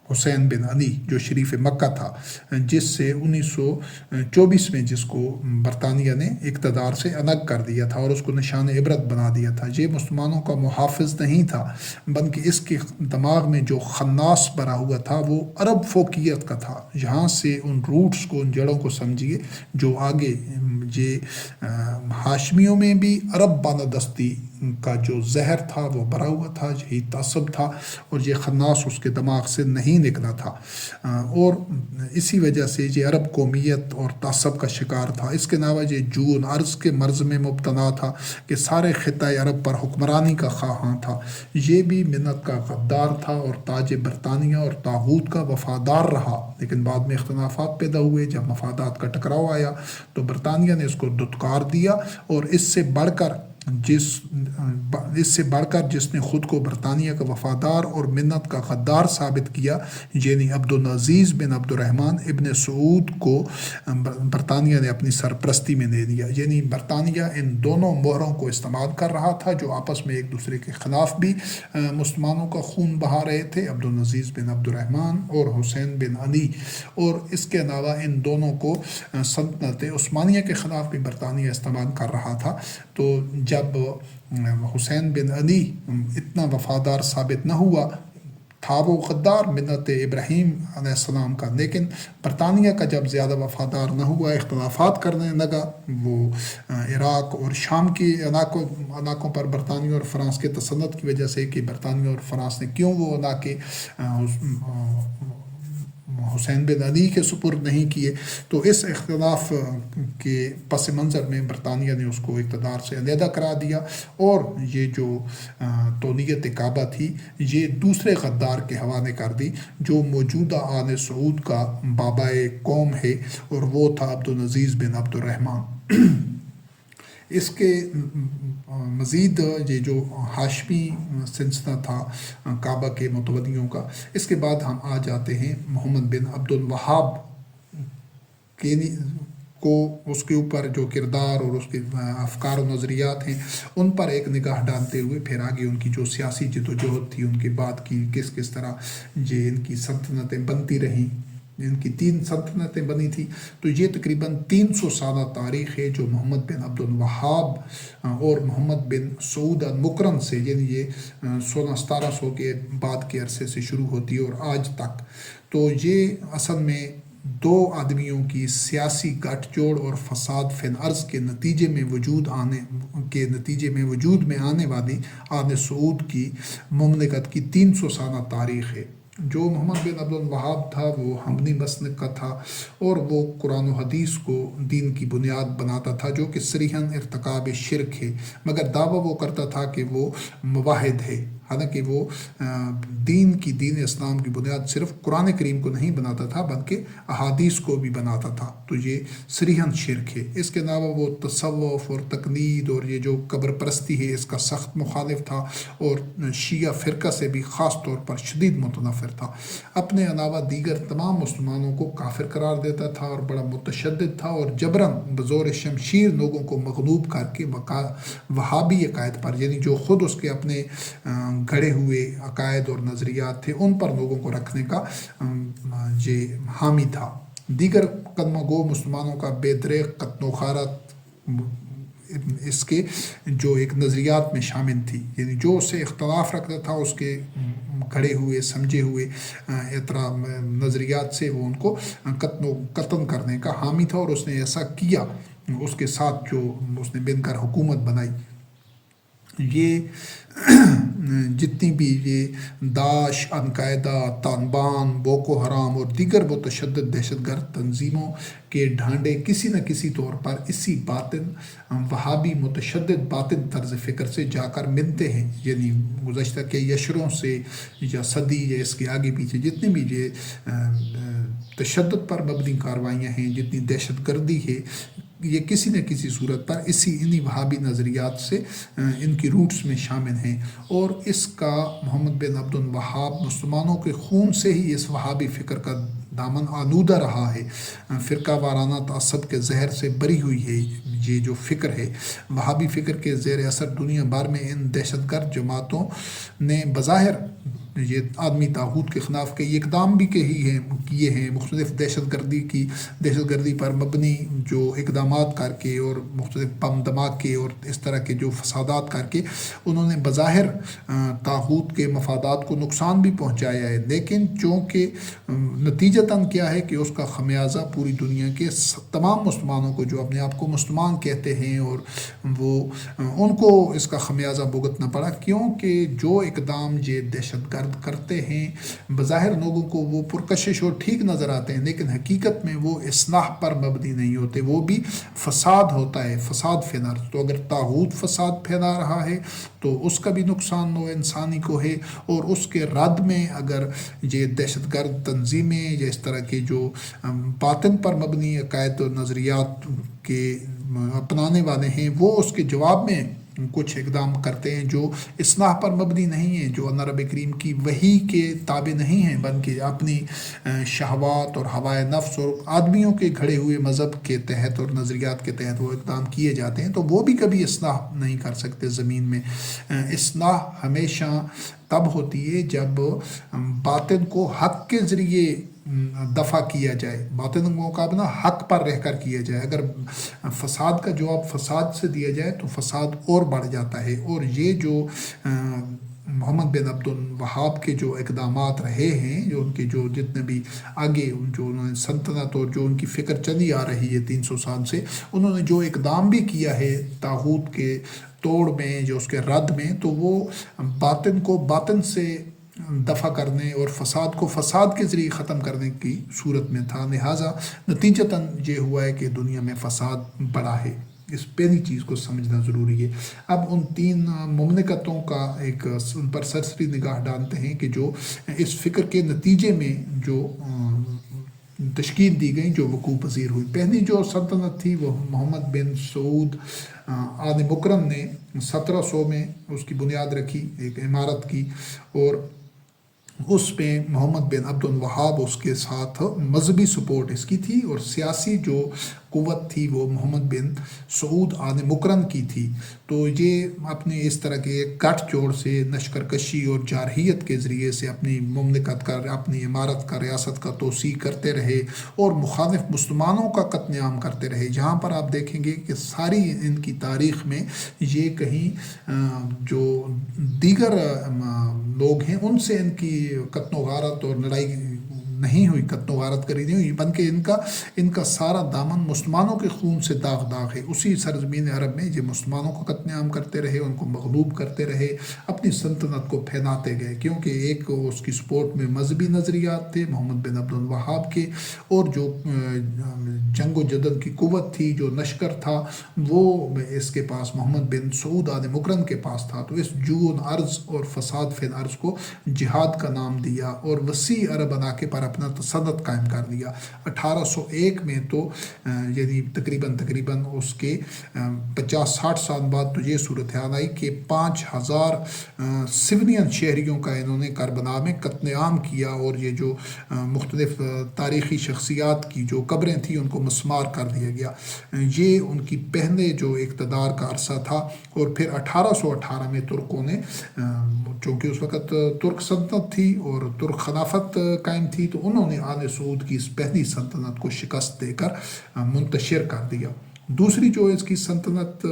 حسین بن علی جو شریف مکہ تھا، جس سے 1924 میں جس کو برطانیہ نے اقتدار سے الگ کر دیا تھا اور اس کو نشان عبرت بنا دیا تھا۔ یہ مسلمانوں کا محافظ نہیں تھا، بلکہ اس کے دماغ میں جو خناس بھرا ہوا تھا وہ عرب فوقیت کا تھا۔ یہاں سے ان روٹس کو، ان جڑوں کو سمجھیے جو آگے یہ ہاشمیوں میں بھی عرب بالادستی کا جو زہر تھا وہ بھرا ہوا تھا، یہی تعصب تھا، اور یہ خناس اس کے دماغ سے نہیں نکلا تھا، اور اسی وجہ سے یہ عرب قومیت اور تعصب کا شکار تھا۔ اس کے علاوہ یہ جون عرض کے مرض میں مبتلا تھا کہ سارے خطۂ عرب پر حکمرانی کا خواہاں تھا۔ یہ بھی ملت کا غدار تھا اور تاج برطانیہ اور طاغوت کا وفادار رہا، لیکن بعد میں اختلافات پیدا ہوئے۔ جب مفادات کا ٹکراؤ آیا تو برطانیہ نے اس کو دھتکار دیا، اور اس سے بڑھ کر اس سے بڑھ کر جس نے خود کو برطانیہ کا وفادار اور منت کا غدار ثابت کیا، یعنی عبدالعزیز بن عبد الرحمن ابن سعود کو برطانیہ نے اپنی سرپرستی میں دے دیا۔ یعنی برطانیہ ان دونوں مہروں کو استعمال کر رہا تھا جو آپس میں ایک دوسرے کے خلاف بھی مسلمانوں کا خون بہا رہے تھے، عبدالعزیز بن عبد الرحمن اور حسین بن علی، اور اس کے علاوہ ان دونوں کو سلطنت عثمانیہ کے خلاف بھی برطانیہ استعمال کر رہا تھا۔ تو جب حسین بن علی اتنا وفادار ثابت نہ ہوا، تھا وہ غدار ملت ابراہیم علیہ السلام کا، لیکن برطانیہ کا جب زیادہ وفادار نہ ہوا، اختلافات کرنے لگا، وہ عراق اور شام کے علاقوں پر برطانیہ اور فرانس کے تسلط کی وجہ سے کہ برطانیہ اور فرانس نے کیوں وہ علاقے حسین بن علی کے سپرد نہیں کیے، تو اس اختلاف کے پس منظر میں برطانیہ نے اس کو اقتدار سے علیحدہ کرا دیا، اور یہ جو تولیت کعبہ تھی یہ دوسرے غدار کے حوالے کر دی جو موجودہ آل سعود کا بابائے قوم ہے، اور وہ تھا عبدالعزیز بن عبد الرحمن۔ اس کے مزید یہ جو ہاشمی سلسلہ تھا کعبہ کے متولیوں کا، اس کے بعد ہم آ جاتے ہیں محمد بن عبد الوہاب کو، اس کے اوپر جو کردار اور اس کے افکار و نظریات ہیں ان پر ایک نگاہ ڈالتے ہوئے پھر آگے ان کی جو سیاسی جدوجہد تھی، ان کے بعد کی کس طرح یہ ان کی سلطنتیں بنتی رہیں، ان کی 3 سلطنتیں بنی تھی۔ تو یہ تقریباً 300 سالہ تاریخ ہے جو محمد بن عبد الوہاب اور محمد بن سعود المکرم سے، یعنی یہ 1600-1700 کے بعد کے عرصے سے شروع ہوتی ہے اور آج تک۔ تو یہ اصل میں 2 آدمیوں کی سیاسی گٹھ جوڑ اور فساد فی الارض کے نتیجے میں وجود میں آنے والی آل سعود کی مملکت کی 300 سالہ تاریخ ہے۔ جو محمد بن عبد الوہاب تھا وہ حنبلی مسلک کا تھا، اور وہ قرآن و حدیث کو دین کی بنیاد بناتا تھا، جو کہ صریحاً ارتکاب شرک ہے، مگر دعویٰ وہ کرتا تھا کہ وہ موحد ہے، حالانکہ وہ دین اسلام کی بنیاد صرف قرآن کریم کو نہیں بناتا تھا بلکہ احادیث کو بھی بناتا تھا، تو یہ صریحاً شرک ہے۔ اس کے علاوہ وہ تصوف اور تقلید اور یہ جو قبر پرستی ہے اس کا سخت مخالف تھا، اور شیعہ فرقہ سے بھی خاص طور پر شدید متنفر تھا۔ اپنے علاوہ دیگر تمام مسلمانوں کو کافر قرار دیتا تھا اور بڑا متشدد تھا، اور جبراً بزور شمشیر لوگوں کو مغلوب کر کے وہابی عقائد پر، یعنی جو خود اس کے اپنے گھڑے ہوئے عقائد اور نظریات تھے ان پر لوگوں کو رکھنے کا یہ حامی تھا۔ دیگر کلمہ گو مسلمانوں کا بے دریغ قتل و غارت اس کے جو ایک نظریات میں شامل تھی، یعنی جو اس سے اختلاف رکھتا تھا اس کے گھڑے ہوئے سمجھے ہوئے نظریات سے وہ ان کو قتل کرنے کا حامی تھا، اور اس نے ایسا کیا، اس کے ساتھ جو اس نے مل کر حکومت بنائی۔ یہ جتنی بھی یہ داعش، القاعدہ، طالبان، بوکو حرام اور دیگر متشدد دہشت گرد تنظیموں کے ڈھانڈے کسی نہ کسی طور پر اسی وہابی متشدد باطن طرز فکر سے جا کر ملتے ہیں، یعنی گزشتہ کے یشروں سے یا صدی یا اس کے آگے پیچھے جتنی بھی یہ تشدد پر مبنی کاروائیاں ہیں، جتنی دہشت گردی ہے، یہ کسی نہ کسی صورت پر انہی وہابی نظریات سے ان کی روٹس میں شامل ہیں، اور اس کا محمد بن عبد الوہاب مسلمانوں کے خون سے ہی اس وہابی فکر کا دامن آلودہ رہا ہے۔ فرقہ وارانہ تعصب کے زہر سے بری ہوئی ہے یہ جو فکر ہے۔ وہابی فکر کے زیر اثر دنیا بھر میں ان دہشت گرد جماعتوں نے بظاہر یہ عالمی طاغوت کے خلاف کئی اقدام بھی کیے ہیں، مختلف دہشت گردی پر مبنی جو اقدامات کر کے اور مختلف بم دھماکے اور اس طرح کے جو فسادات کر کے انہوں نے بظاہر طاغوت کے مفادات کو نقصان بھی پہنچایا ہے، لیکن چونکہ نتیجتاً کیا ہے کہ اس کا خمیازہ پوری دنیا کے تمام مسلمانوں کو جو اپنے آپ کو مسلمان کہتے ہیں، اور وہ ان کو اس کا خمیازہ بھگتنا پڑا، کیونکہ جو اقدام یہ دہشت گرد کرتے ہیں بظاہر لوگوں کو وہ پرکشش اور ٹھیک نظر آتے ہیں، لیکن حقیقت میں وہ اصلاح پر مبنی نہیں ہوتے، وہ بھی فساد ہوتا ہے، فساد پھیلا۔ تو اگر طاغوت فساد پھیلا رہا ہے تو اس کا بھی نقصان نوع انسانی کو ہے، اور اس کے رد میں اگر یہ دہشت گرد تنظیمیں یا اس طرح کے جو باطن پر مبنی عقائد و نظریات کے اپنانے والے ہیں وہ اس کے جواب میں کچھ اقدام کرتے ہیں جو اصلاح پر مبنی نہیں ہیں، جو اللہ رب کریم کی وحی کے تابع نہیں ہیں، بلکہ اپنی شہوات اور ہوائے نفس اور آدمیوں کے گھڑے ہوئے مذہب کے تحت اور نظریات کے تحت وہ اقدام کیے جاتے ہیں، تو وہ بھی کبھی اصلاح نہیں کر سکتے زمین میں۔ اصلاح ہمیشہ تب ہوتی ہے جب باطن کو حق کے ذریعے دفع کیا جائے، باطن کا مقابلہ حق پر رہ کر کیا جائے۔ اگر فساد کا جواب فساد سے دیا جائے تو فساد اور بڑھ جاتا ہے، اور یہ جو محمد بن عبد الوہاب کے جو اقدامات رہے ہیں، جو ان کے جو جتنے بھی آگے جو انہوں نے سلطنت اور جو ان کی فکر چلی آ رہی ہے 300 سال سے، انہوں نے جو اقدام بھی کیا ہے طاغوت کے توڑ میں، جو اس کے رد میں، تو وہ باطن کو باطن سے دفع کرنے اور فساد کو فساد کے ذریعے ختم کرنے کی صورت میں تھا۔ لہٰذا نتیجتاً یہ ہوا ہے کہ دنیا میں فساد بڑھا ہے۔ اس پہلی چیز کو سمجھنا ضروری ہے۔ اب ان تین مملکتوں کا ایک ان پر سرسری نگاہ ڈالتے ہیں کہ جو اس فکر کے نتیجے میں جو تشکیل دی گئی، جو وقوع پذیر ہوئی۔ پہلی جو سلطنت تھی وہ محمد بن سعود آل مکرم نے 1700 میں اس کی بنیاد رکھی، ایک عمارت کی، اور اس میں محمد بن عبد الوہاب اس کے ساتھ مذہبی سپورٹ اس کی تھی، اور سیاسی جو قوت تھی وہ محمد بن سعود آل مکرم کی تھی۔ تو یہ اپنے اس طرح کے گٹھ جوڑ سے لشکر کشی اور جارحیت کے ذریعے سے اپنی مملکت کا، اپنی عمارت کا، ریاست کا توسیع کرتے رہے اور مخالف مسلمانوں کا قتل عام کرتے رہے۔ جہاں پر آپ دیکھیں گے کہ ساری ان کی تاریخ میں یہ کہیں جو دیگر لوگ ہیں ان سے ان کی قتل و غارت اور لڑائی نہیں ہوئی، قتل و غارت کری نہیں ہوئی، بلکہ ان کا سارا دامن مسلمانوں کے خون سے داغ ہے۔ اسی سرزمین عرب میں یہ مسلمانوں کو قتل عام کرتے رہے، ان کو مغلوب کرتے رہے، اپنی سلطنت کو پھیلاتے گئے، کیونکہ ایک اس کی سپورٹ میں مذہبی نظریات تھے محمد بن عبد الوہاب کے، اور جو جنگ و جدل کی قوت تھی، جو لشکر تھا، وہ اس کے پاس محمد بن سعود آل مکرم کے پاس تھا۔ تو اس جون ارض اور فساد فی الارض کو جہاد کا نام دیا اور وسیع عرب علاقے پر اپنا تسلط قائم کر دیا۔ 1801 میں تو یعنی تقریباً اس کے 50-60 سال بعد تو یہ صورتحال آئی کہ 5000 سونین شہریوں کا انہوں نے کربلا میں قتل عام کیا، اور یہ جو مختلف تاریخی شخصیات کی جو قبریں تھیں ان کو مسمار کر دیا گیا۔ یہ ان کی پہلے جو اقتدار کا عرصہ تھا۔ اور پھر 1818 میں ترکوں نے، چونکہ اس وقت ترک سلطنت تھی اور ترک خلافت قائم تھی، تو انہوں نے آل سعود کی اس پہلی سلطنت کو شکست دے کر منتشر کر دیا۔ دوسری جو اس کی سلطنت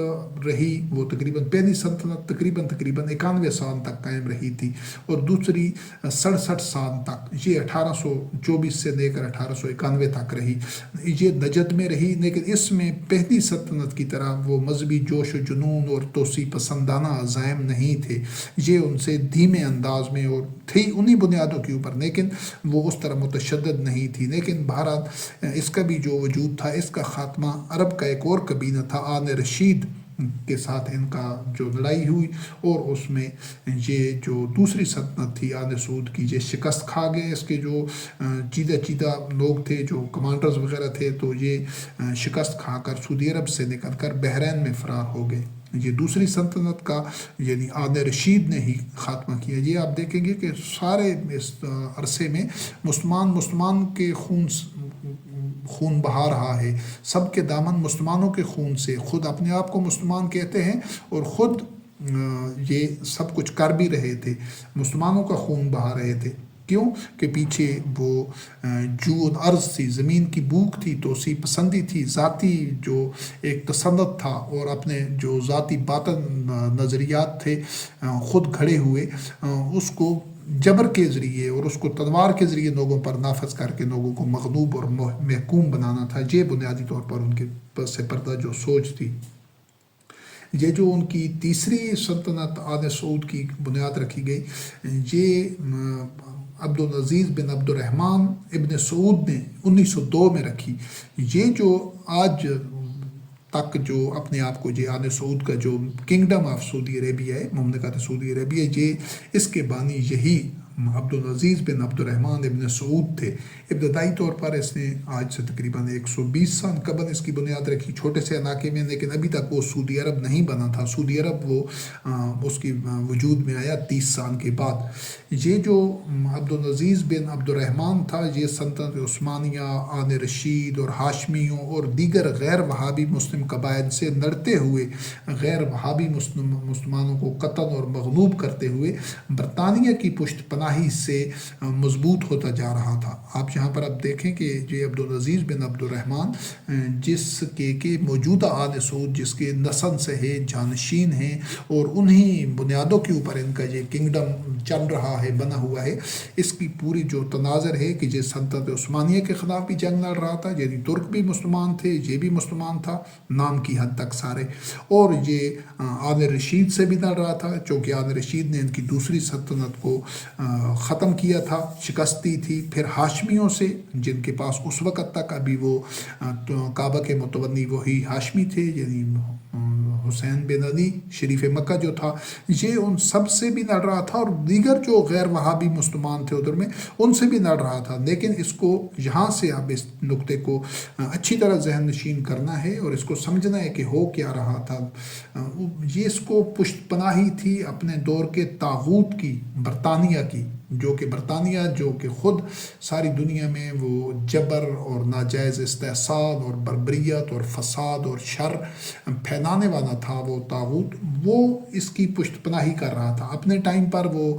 رہی وہ پہلی سلطنت تقریباً 91 سال تک قائم رہی تھی، اور دوسری 67 سال تک، یہ 1824 سے لے کر 1891 تک رہی۔ یہ نجد میں رہی، لیکن اس میں پہلی سلطنت کی طرح وہ مذہبی جوش و جنون اور توسیع پسندانہ عزائم نہیں تھے۔ یہ ان سے دھیمے انداز میں اور تھی انہی بنیادوں کے اوپر، لیکن وہ اس طرح متشدد نہیں تھی۔ لیکن بہرحال اس کا بھی جو وجود تھا، اس کا خاتمہ عرب کا ایک اور قبیلہ تھا آل رشید کے ساتھ ان کا جو لڑائی ہوئی، اور اس میں یہ جو دوسری سلطنت تھی آل سعود کی، یہ شکست کھا گئے۔ اس کے جو چیدہ لوگ تھے، جو کمانڈرز وغیرہ تھے، تو یہ شکست کھا کر سعودی عرب سے نکل کر بحرین میں فرار ہو گئے۔ یہ دوسری سلطنت کا یعنی آل رشید نے ہی خاتمہ کیا۔ یہ آپ دیکھیں گے کہ سارے اس عرصے میں مسلمان کے خون بہا رہا ہے، سب کے دامن مسلمانوں کے خون سے، خود اپنے آپ کو مسلمان کہتے ہیں اور خود یہ سب کچھ کر بھی رہے تھے، مسلمانوں کا خون بہا رہے تھے۔ کیوں کہ پیچھے وہ جود ارض تھی، زمین کی بھوک تھی، توسیع پسندی تھی، ذاتی جو ایک تسلط تھا، اور اپنے جو ذاتی باطن نظریات تھے خود کھڑے ہوئے، اس کو جبر کے ذریعے اور اس کو تلوار کے ذریعے لوگوں پر نافذ کر کے لوگوں کو مغلوب اور محکوم بنانا تھا۔ یہ بنیادی طور پر ان کے پس پردہ جو سوچ تھی۔ یہ جو ان کی تیسری سلطنت آل سعود کی بنیاد رکھی گئی، یہ عبدالعزیز بن عبد الرحمن ابن سعود نے 1902 میں رکھی۔ یہ جو آج تک جو اپنے آپ کو آل سعود کا جو کنگڈم آف سعودی عربیہ ہے، مملکت سعودی عربیہ، یہ اس کے بانی یہی عبدالعزیز بن عبد الرحمن ابن سعود تھے. ابتدائی طور پر اس نے آج سے تقریباً 120 سال قبل اس کی بنیاد رکھی چھوٹے سے علاقے میں، لیکن ابھی تک وہ سعودی عرب نہیں بنا تھا. سعودی عرب وہ اس کی وجود میں آیا 30 سال کے بعد. یہ جو عبدالعزیز بن عبد الرحمن تھا، یہ سلطنت عثمانیہ، آل رشید اور ہاشمیوں اور دیگر غیر وہابی مسلم قبائل سے لڑتے ہوئے غیر وہابی مسلمانوں کو قتل اور مغلوب کرتے ہوئے برطانیہ کی پشت پناہی سے مضبوط ہوتا جا رہا تھا. آپ یہاں پر اب دیکھیں کہ یہ عبدالعزیز بن عبد الرحمن جس کے موجودہ آل سعود جس کے نسل سے ہے، جانشین ہیں، اور انہی بنیادوں کے اوپر ان کا یہ کنگڈم چل رہا ہے، بنا ہوا ہے. اس کی پوری جو تناظر ہے کہ یہ سلطنت عثمانیہ کے خلاف بھی جنگ لڑ رہا تھا، یعنی ترک بھی مسلمان تھے، یہ بھی مسلمان تھا نام کی حد تک سارے، اور یہ آل رشید سے بھی لڑ رہا تھا، چونکہ آل رشید نے ان کی دوسری سلطنت کو ختم کیا تھا، شکست دی تھی. پھر ہاشمیوں سے، جن کے پاس اس وقت تک ابھی وہ کعبہ کے متبنی وہی ہاشمی تھے، یعنی حسین بن علی شریف مکہ جو تھا، یہ ان سب سے بھی لڑ رہا تھا، اور دیگر جو غیر وہابی مسلمان تھے ادھر میں ان سے بھی لڑ رہا تھا. لیکن اس کو یہاں سے اب اس نقطے کو اچھی طرح ذہن نشین کرنا ہے اور اس کو سمجھنا ہے کہ ہو کیا رہا تھا. یہ اس کو پشت پناہی تھی اپنے دور کے طاغوت کی، برطانیہ کی، جو کہ خود ساری دنیا میں وہ جبر اور ناجائز استحصال اور بربریت اور فساد اور شر پھیلانے والا تھا. وہ طاغوت وہ اس کی پشت پناہی کر رہا تھا. اپنے ٹائم پر وہ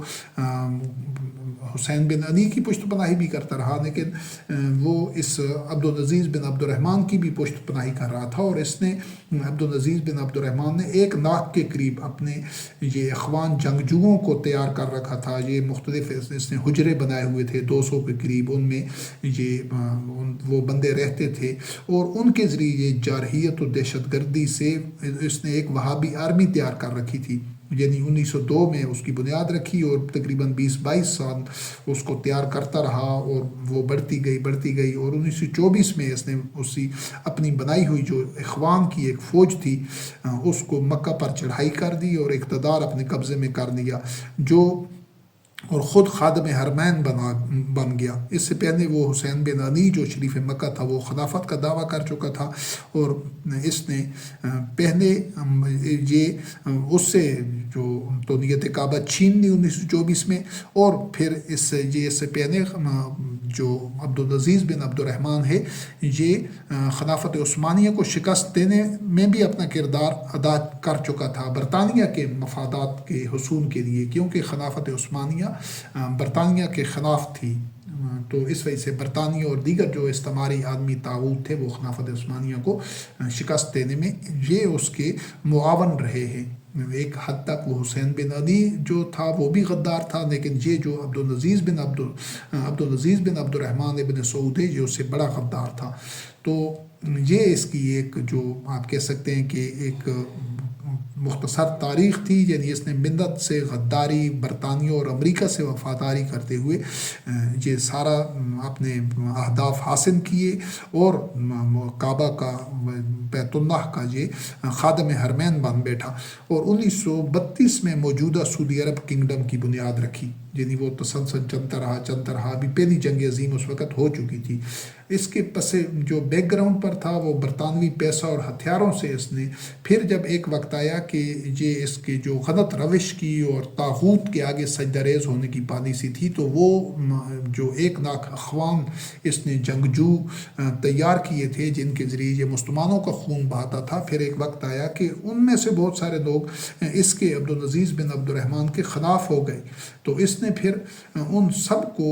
حسین بن علی کی پشت پناہی بھی کرتا رہا، لیکن وہ اس عبدالعزیز بن عبد الرحمن کی بھی پشت پناہی کر رہا تھا. اور اس نے عبدالعزیز بن عبد الرحمن نے 1 لاکھ کے قریب اپنے یہ اخوان جنگجوؤں کو تیار کر رکھا تھا. یہ مختلف اس نے حجرے بنائے ہوئے تھے 200 کے قریب، ان میں یہ وہ بندے رہتے تھے، اور ان کے ذریعے یہ جارحیت و دہشت گردی سے اس نے ایک وہابی آرمی تیار کر رکھی تھی. یعنی 1902 میں اس کی بنیاد رکھی اور تقریباً 20-22 سال اس کو تیار کرتا رہا، اور وہ بڑھتی گئی، اور 1924 میں اس نے اسی اپنی بنائی ہوئی جو اخوان کی ایک فوج تھی اس کو مکہ پر چڑھائی کر دی اور اقتدار اپنے قبضے میں کر لیا، اور خود خادم حرمین بن گیا. اس سے پہلے وہ حسین بن علی جو شریف مکہ تھا وہ خلافت کا دعویٰ کر چکا تھا، اور اس نے پہلے یہ اس سے جو تولیت کعبہ چھین لی 1924 میں، اور پھر اس سے پہلے جو عبدالعزیز بن عبد الرحمن ہے یہ خلافت عثمانیہ کو شکست دینے میں بھی اپنا کردار ادا کر چکا تھا برطانیہ کے مفادات کے حصول کے لیے، کیونکہ خلافت عثمانیہ برطانیہ کے خلاف تھی. تو اس وجہ سے برطانیہ اور دیگر جو استعماری عالمی طاغوت تھے وہ خلافت عثمانیہ کو شکست دینے میں یہ اس کے معاون رہے ہیں. ایک حد تک وہ حسین بن علی جو تھا وہ بھی غدار تھا، لیکن یہ جو عبدالعزیز بن عبد الرحمن ابن سعود ہے یہ اس سے بڑا غدار تھا. تو یہ اس کی ایک جو آپ کہہ سکتے ہیں کہ ایک مختصر تاریخ تھی. یعنی اس نے ملت سے غداری، برطانیہ اور امریکہ سے وفاداری کرتے ہوئے یہ سارا اپنے اہداف حاصل کیے، اور کعبہ کا، بیت اللہ کا یہ خادم حرمین بن بیٹھا، اور 1932 میں موجودہ سعودی عرب کنگڈم کی بنیاد رکھی. یعنی وہ تسلسل چلتا رہا. ابھی پہلی جنگ عظیم اس وقت ہو چکی تھی. اس کے پس جو بیک گراؤنڈ پر تھا وہ برطانوی پیسہ اور ہتھیاروں سے اس نے پھر جب ایک وقت آیا کہ یہ اس کے جو غلط روش کی اور طاغوت کے آگے سجدہ ریز ہونے کی پالیسی تھی، تو وہ جو 1 لاکھ اخوان اس نے جنگجو تیار کیے تھے جن کے ذریعے یہ مسلمانوں کا خون بہاتا تھا، پھر ایک وقت آیا کہ ان میں سے بہت سارے لوگ اس کے عبدالعزیز بن عبد الرحمن کے خلاف ہو گئے. تو اس نے پھر ان سب کو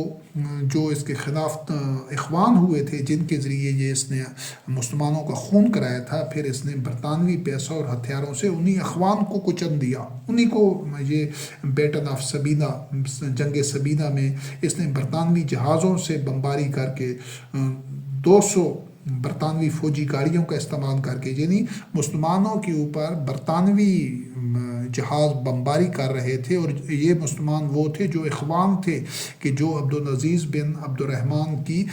جو اس کے خلاف اخوان ہوئے تھے جن کے ذریعے یہ اس نے مسلمانوں کا خون کرایا تھا، پھر اس نے برطانوی پیسہ اور ہتھیاروں سے انہی اخوان کو کچل دیا. انہی کو یہ بیٹل آف سبینہ، جنگ سبینہ میں اس نے برطانوی جہازوں سے بمباری کر کے 200 برطانوی فوجی گاڑیوں کا استعمال کر کے، یعنی مسلمانوں کے اوپر برطانوی جہاز بمباری کر رہے تھے. اور یہ مسلمان وہ تھے جو اخوان تھے کہ جو عبدالعزیز بن عبد الرحمن کی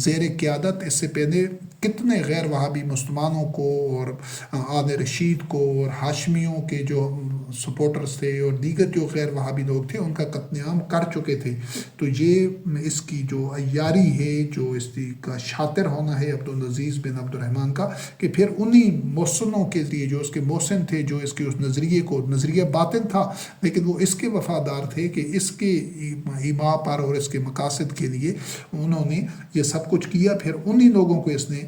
زیر قیادت اس سے پہلے کتنے غیر وہابی مسلمانوں کو اور آل رشید کو اور ہاشمیوں کے جو سپورٹرز تھے اور دیگر جو غیر وہابی لوگ تھے ان کا قتل عام کر چکے تھے. تو یہ اس کی جو عیاری ہے، جو اس کا شاطر ہونا ہے عبدالعزیز بن عبد الرحمن کا، کہ پھر انہی محسنوں کے لیے جو اس کے محسن تھے، جو اس کے اس نظریہ باطن تھا لیکن وہ اس کے وفادار تھے کہ اس کے ایما پر اور اس کے مقاصد کے لیے انہوں نے یہ سب کچھ کیا. پھر انہی لوگوں کو اس نے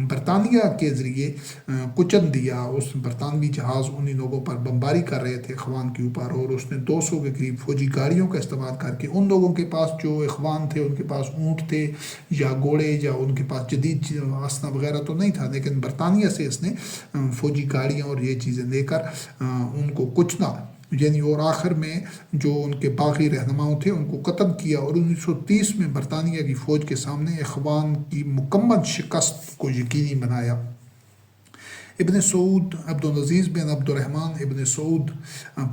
برطانیہ کے ذریعے کچن دیا. اس برطانوی جہاز انہی لوگوں پر بمباری کر رہے تھے اخوان کے اوپر، اور اس نے 200 کے قریب فوجی گاڑیوں کا استعمال کر کے ان لوگوں کے پاس جو اخوان تھے ان کے پاس اونٹ تھے یا گھوڑے یا ان کے پاس جدید اسلحہ وغیرہ تو نہیں تھا، لیکن برطانیہ سے اس نے فوجی گاڑیاں اور یہ چیزیں لے کر ان کو کچلا، یعنی اور آخر میں جو ان کے باغی رہنماؤں تھے ان کو قتل کیا. اور 1930 میں برطانیہ کی فوج کے سامنے اخوان کی مکمل شکست کو یقینی بنایا. ابن سعود، عبدالعزیز بن عبد الرحمن ابن سعود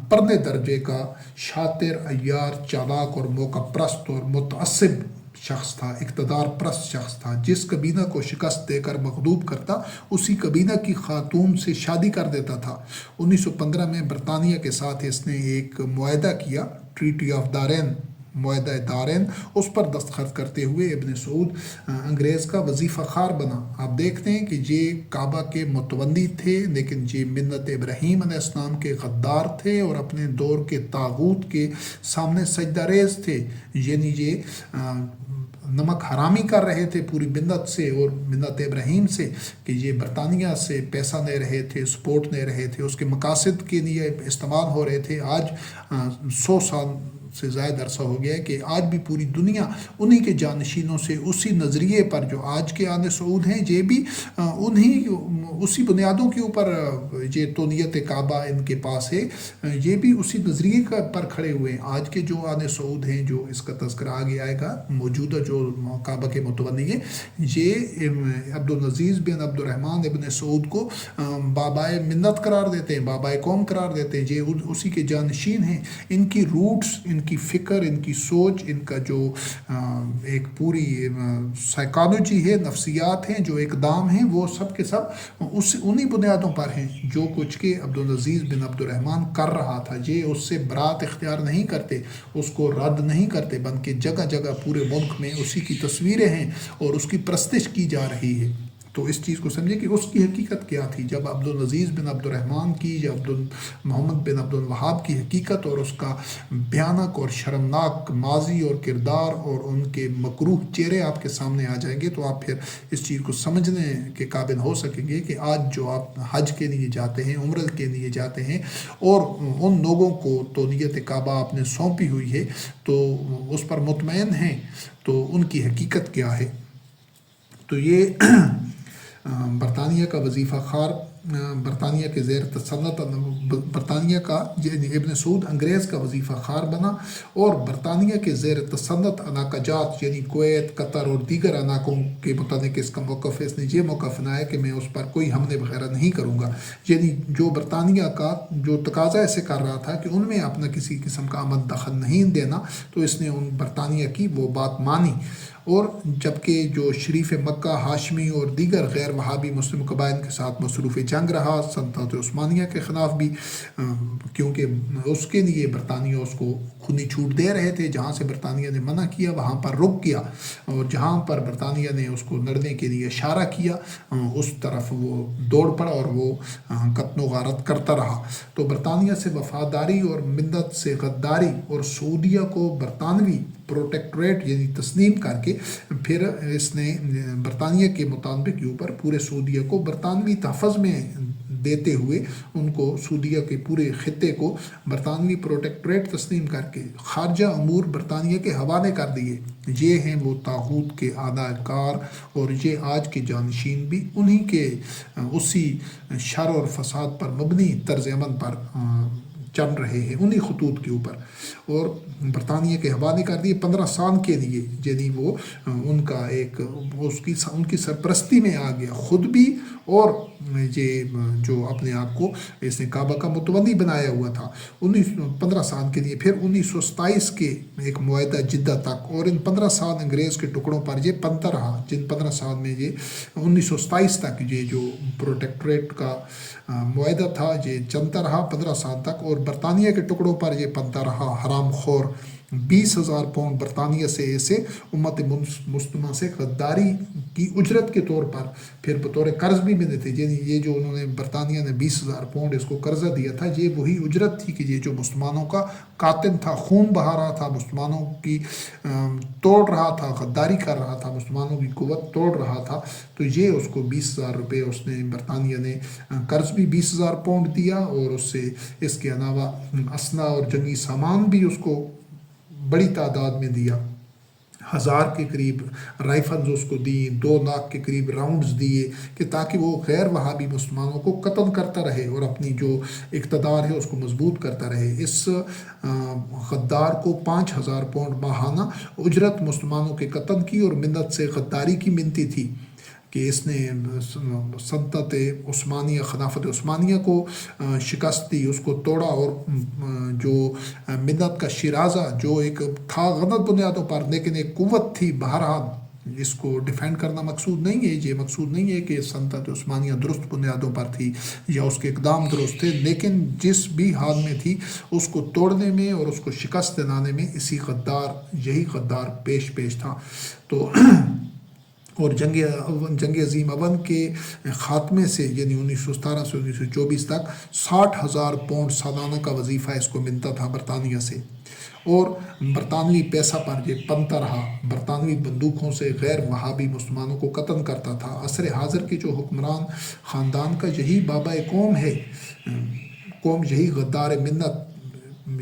پرلے درجے کا شاطر، عیار، چالاک اور موقع پرست اور متعصب شخص تھا، اقتدار پرست شخص تھا. جس کبینہ کو شکست دے کر مغلوب کرتا اسی کبینہ کی خاتون سے شادی کر دیتا تھا. 1915 میں برطانیہ کے ساتھ اس نے ایک معاہدہ کیا، ٹریٹی آف دارین، معاہدہ دارین. اس پر دستخط کرتے ہوئے ابن سعود انگریز کا وظیفہ خار بنا. آپ دیکھتے ہیں کہ یہ کعبہ کے متولی تھے لیکن یہ ملت ابراہیم علیہ السلام کے غدار تھے اور اپنے دور کے طاغوت کے سامنے سجدہ ریز تھے. یعنی یہ نمک حرامی کر رہے تھے پوری ملت سے اور ملت ابراہیم سے، کہ یہ برطانیہ سے پیسہ لے رہے تھے، سپورٹ لے رہے تھے، اس کے مقاصد کے لیے استعمال ہو رہے تھے. آج 100 سال سے زائد عرصہ ہو گیا ہے کہ آج بھی پوری دنیا انہی کے جانشینوں سے اسی نظریے پر جو آج کے آل سعود ہیں، یہ بھی اسی بنیادوں کے اوپر یہ تولیت کعبہ ان کے پاس ہے، یہ بھی اسی نظریے پر کھڑے ہوئے ہیں. آج کے جو آل سعود ہیں، جو اس کا تذکرہ آگے آئے گا، موجودہ جو کعبہ کے متولی ہیں، یہ عبدالعزیز بن عبد الرحمن ابن سعود کو بابائے ملت قرار دیتے ہیں، بابائے قوم قرار دیتے ہیں. یہ اسی کے جانشین ہیں. ان کی روٹس، ان کی فکر، ان کی سوچ، ان کا جو ایک پوری سائیکالوجی ہے، نفسیات ہیں، جو اقدام ہیں، وہ سب کے سب انہی بنیادوں پر ہیں جو کچھ کہ عبدالعزیز بن عبد الرحمن کر رہا تھا. یہ اس سے برات اختیار نہیں کرتے، اس کو رد نہیں کرتے، بلکہ جگہ جگہ پورے ملک میں اسی کی تصویریں ہیں اور اس کی پرستش کی جا رہی ہے. تو اس چیز کو سمجھے کہ اس کی حقیقت کیا تھی. جب عبدالعزیز بن عبد الرحمن کی یا محمد بن عبد الوہاب کی حقیقت اور اس کا بھیانک اور شرمناک ماضی اور کردار اور ان کے مکروہ چہرے آپ کے سامنے آ جائیں گے، تو آپ پھر اس چیز کو سمجھنے کے قابل ہو سکیں گے کہ آج جو آپ حج کے لیے جاتے ہیں، عمرہ کے لیے جاتے ہیں اور ان لوگوں کو تولیت کعبہ آپ نے سونپی ہوئی ہے تو اس پر مطمئن ہیں، تو ان کی حقیقت کیا ہے. تو یہ برطانیہ کا وظیفہ خار، برطانیہ کے زیر تسلط، برطانیہ کا ابن سعود انگریز کا وظیفہ خار بنا اور برطانیہ کے زیر تسلط علاقہ جات یعنی کویت، قطر اور دیگر علاقوں کے متعلق اس کا موقف ہے. اس نے یہ موقف بنایا کہ میں اس پر کوئی حملے وغیرہ نہیں کروں گا. یعنی جو برطانیہ کا جو تقاضا ایسے کر رہا تھا کہ ان میں اپنا کسی قسم کا عمل دخل نہیں دینا، تو اس نے ان برطانیہ کی وہ بات مانی. اور جبکہ جو شریف مکہ، ہاشمی اور دیگر غیر وہابی مسلم قبائل کے ساتھ مصروف جنگ رہا سلطنت عثمانیہ کے خلاف بھی، کیونکہ اس کے لیے برطانیہ اس کو کھلی چھوٹ دے رہے تھے. جہاں سے برطانیہ نے منع کیا وہاں پر رک گیا، اور جہاں پر برطانیہ نے اس کو لڑنے کے لیے اشارہ کیا اس طرف وہ دوڑ پڑا اور وہ قتل و غارت کرتا رہا. تو برطانیہ سے وفاداری اور ملت سے غداری اور سعودیہ کو برطانوی پروٹیکٹریٹ یعنی تسلیم کر کے پھر اس نے برطانیہ کے مطالبے کے اوپر پورے سعودیہ کو برطانوی تحفظ میں دیتے ہوئے ان کو سعودیہ کے پورے خطے کو برطانوی پروٹیکٹریٹ تسلیم کر کے خارجہ امور برطانیہ کے حوالے کر دیے. یہ ہیں وہ طاغوت کے اعداء کار، اور یہ آج کے جانشین بھی انہی کے اسی شر اور فساد پر مبنی طرز عمل پر چل رہے ہیں، انہی خطوط کے اوپر، اور برطانیہ کے حوالے کر دیے 15 سال کے لیے. یعنی وہ ان کا ایک ان کی سرپرستی میں آ گیا خود بھی، اور یہ جو اپنے آپ کو اس نے کعبہ کا متولی بنایا ہوا تھا 15 سال کے لیے. پھر 1927 کے ایک معاہدہ جدہ تک، اور ان 15 سال انگریز کے ٹکڑوں پر یہ پنتا رہا. جن 15 سال میں یہ 1927 تک یہ جو پروٹیکٹریٹ کا معاہدہ تھا یہ چلتا رہا 15 سال تک، اور برطانیہ کے ٹکڑوں پر یہ پنتا رہا حرام خور 20,000 پاؤنڈ برطانیہ سے ایسے امت مسلمہ سے غداری کی اجرت کے طور پر پھر بطور قرض بھی ملے تھے. یعنی یہ جو انہوں نے برطانیہ نے 20,000 پاؤنڈ اس کو قرضہ دیا تھا، یہ وہی اجرت تھی کہ یہ جو مسلمانوں کا قاتل تھا، خون بہا رہا تھا، مسلمانوں کی توڑ رہا تھا، غداری کر رہا تھا، مسلمانوں کی قوت توڑ رہا تھا، تو یہ اس کو 20,000 روپے اس نے برطانیہ نے قرض بھی 20,000 پاؤنڈ دیا، اور اس سے اس کے علاوہ اسلحہ اور جنگی سامان بھی اس کو بڑی تعداد میں دیا. 1,000 کے قریب رائفلز اس کو دی، 2 لاکھ کے قریب راؤنڈز دیے کہ تاکہ وہ غیر وہابی مسلمانوں کو قتل کرتا رہے اور اپنی جو اقتدار ہے اس کو مضبوط کرتا رہے. اس غدار کو 5,000 پاؤنڈ ماہانہ اجرت مسلمانوں کے قتل کی اور ملت سے غداری کی منتی تھی کہ اس نے سلطنت عثمانیہ، خلافت عثمانیہ کو شکست دی، اس کو توڑا، اور جو ملت کا شیرازہ جو ایک تھا غلط بنیادوں پر لیکن ایک قوت تھی، بہرحال اس کو ڈیفینڈ کرنا مقصود نہیں ہے. یہ مقصود نہیں ہے کہ سلطنت عثمانیہ درست بنیادوں پر تھی یا اس کے اقدام درست تھے، لیکن جس بھی حال میں تھی اس کو توڑنے میں اور اس کو شکست دلانے میں یہی غدار پیش تھا. تو اور جنگ عظیم اول کے خاتمے سے یعنی 1917 سے 1924 تک 60,000 پاؤنڈ سالانہ کا وظیفہ اس کو ملتا تھا برطانیہ سے، اور برطانوی پیسہ پر یہ پنتا رہا. برطانوی بندوقوں سے غیر وہابی مسلمانوں کو قتل کرتا تھا. عصر حاضر کے جو حکمران خاندان کا یہی بابا قوم ہے، یہی غدار ملت،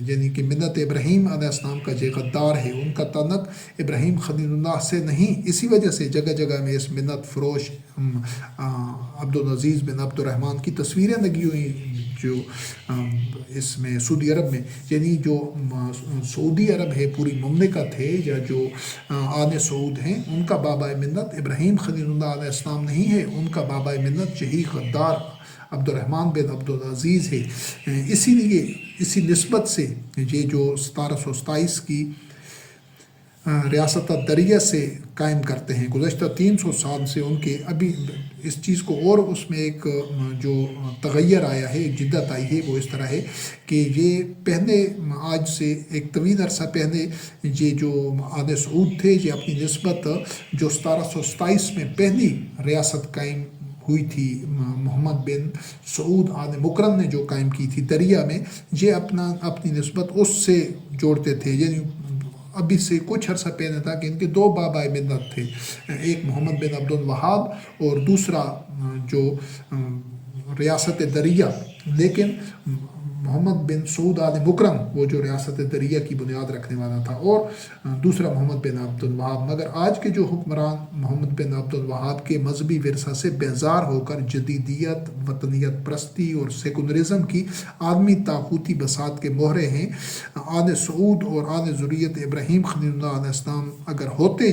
یعنی کہ ملت ابراہیم علیہ السلام کا جو غدار ہے، ان کا تعلق ابراہیم خلیل اللہ سے نہیں. اسی وجہ سے جگہ جگہ میں اس ملت فروش عبدالعزیز بن عبد الرحمن کی تصویریں لگی ہوئی جو اس میں سعودی عرب میں، یعنی جو سعودی عرب ہے پوری مملکت ہے یا جو آل سعود ہیں، ان کا بابا ملت ابراہیم خلیل اللہ علیہ السلام نہیں ہے، ان کا بابا ملت یہی غدار عبد الرحمن بن عبدالعزیز ہے. اسی نسبت سے یہ جو 1727 کی ریاست دریا سے قائم کرتے ہیں، گزشتہ 300 سال سے ان کے ابھی اس چیز کو، اور اس میں ایک جو تغیر آیا ہے، جدت آئی ہے، وہ اس طرح ہے کہ یہ پہلے آج سے ایک طویل عرصہ پہلے یہ جو آل سعود تھے، یہ اپنی نسبت جو 1727 میں پہلی ریاست قائم ہوئی تھی محمد بن سعود آل مکرم نے جو قائم کی تھی دریا میں، یہ اپنی نسبت اس سے جوڑتے تھے. یعنی ابھی سے کچھ عرصہ پہلے تھا کہ ان کے 2 بابا ملت تھے، ایک محمد بن عبد الوہاب اور دوسرا جو ریاست دریا، لیکن محمد بن سعود آل مکرم وہ جو ریاست دریا کی بنیاد رکھنے والا تھا، اور دوسرا محمد بن عبد الوہاب. مگر آج کے جو حکمران محمد بن عبد الوہاب کے مذہبی ورثہ سے بیزار ہو کر جدیدیت، وطنیت پرستی اور سیکولرزم کی عالمی طاغوتی بساط کے مہرے ہیں. آل سعود اور آل ذریت ابراہیم خلیل اللہ علیہ السلام اگر ہوتے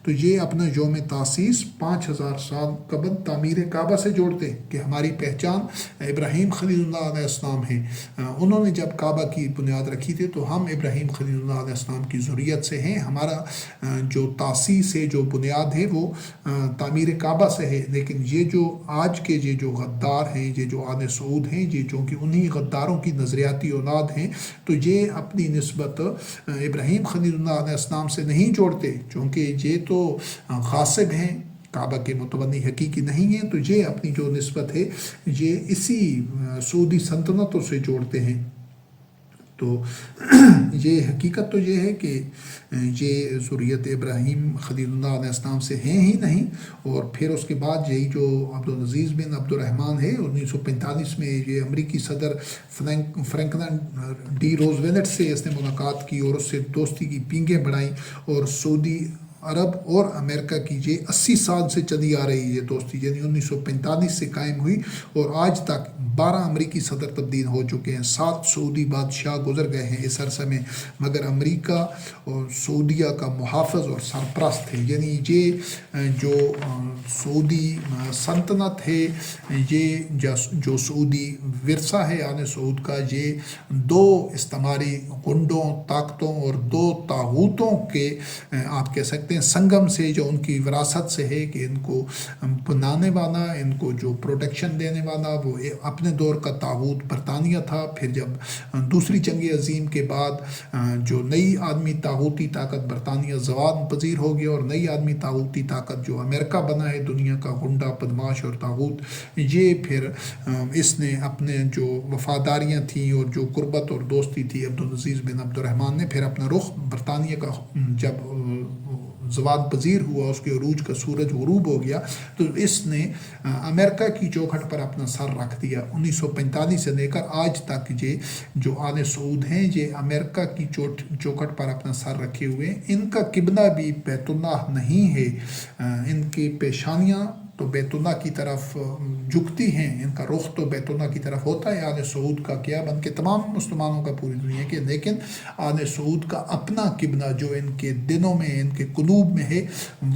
تو یہ اپنا یوم تاسیس 5,000 سال قبل تعمیر کعبہ سے جوڑتے کہ ہماری پہچان ابراہیم خلیل اللہ علیہ السلام ہے. انہوں نے جب کعبہ کی بنیاد رکھی تھی تو ہم ابراہیم خلیل اللہ علیہ السلام کی ذریت سے ہیں، ہمارا جو تاسیس ہے، جو بنیاد ہے، وہ تعمیر کعبہ سے ہے. لیکن یہ جو آج کے یہ جو غدار ہیں، یہ جو آل سعود ہیں، یہ جو کہ انہی غداروں کی نظریاتی اولاد ہیں، تو یہ اپنی نسبت ابراہیم خلیل اللہ علیہ السلام سے نہیں جوڑتے، چونکہ یہ تو غاصب ہیں، کعبہ کے متبنی حقیقی نہیں ہیں. تو یہ اپنی جو نسبت ہے یہ اسی سعودی سلطنتوں سے جوڑتے ہیں. تو یہ حقیقت تو یہ ہے کہ یہ ذریت ابراہیم خلیل اللہ علیہ السلام سے ہیں ہی نہیں. اور پھر اس کے بعد یہی جو عبدالعزیز بن عبد الرحمن ہے، 1945 میں یہ امریکی صدر فرینکلن ڈی روزویلٹ سے اس نے ملاقات کی اور اس سے دوستی کی پینگیں بڑھائیں، اور سعودی عرب اور امریکہ کی یہ 80 سال سے چلی آ رہی یہ دوستی، یعنی 1945 سے قائم ہوئی، اور آج تک 12 امریکی صدر تبدیل ہو چکے ہیں، 7 سعودی بادشاہ گزر گئے ہیں اس عرصے میں، مگر امریکہ اور سعودیہ کا محافظ اور سرپرست ہے. یعنی یہ جو سعودی سلطنت ہے، یہ جو سعودی ورثہ ہے آل سعود کا، یہ 2 استعماری گنڈوں، طاقتوں اور 2 طاغوتوں کے آپ کہہ سکتے ہیں سنگم سے، جو ان کی وراثت سے ہے کہ ان کو بنانے والا، ان کو جو پروٹیکشن دینے والا وہ اپنے اپنے دور کا طاغوت برطانیہ تھا، پھر جب دوسری جنگ عظیم کے بعد جو نئی عالمی طاغوتی طاقت برطانیہ زوال پذیر ہو گیا، اور نئی عالمی طاغوتی طاقت جو امریکہ بنا ہے، دنیا کا غنڈہ بدماش اور طاغوت، یہ پھر اس نے اپنے جو وفاداریاں تھیں اور جو قربت اور دوستی تھی عبدالعزیز بن عبد الرحمن نے، پھر اپنا رخ برطانیہ کا جب زوال پذیر ہوا، اس کے عروج کا سورج غروب ہو گیا، تو اس نے امریکہ کی چوکھٹ پر اپنا سر رکھ دیا۔ 1945 سے لے کر آج تک یہ جو آل سعود ہیں، یہ امریکہ کی چوکھٹ پر اپنا سر رکھے ہوئے ہیں۔ ان کا قبلہ بھی بیت اللہ نہیں ہے، ان کی پیشانیاں تو بیت اللہ کی طرف جھکتی ہیں، ان کا رخ تو بیت اللہ کی طرف ہوتا ہے آل سعود کا، کیا بلکہ تمام مسلمانوں کا پوری دنیا کے، لیکن آل سعود کا اپنا قبلہ جو ان کے دلوں میں، ان کے قلوب میں ہے،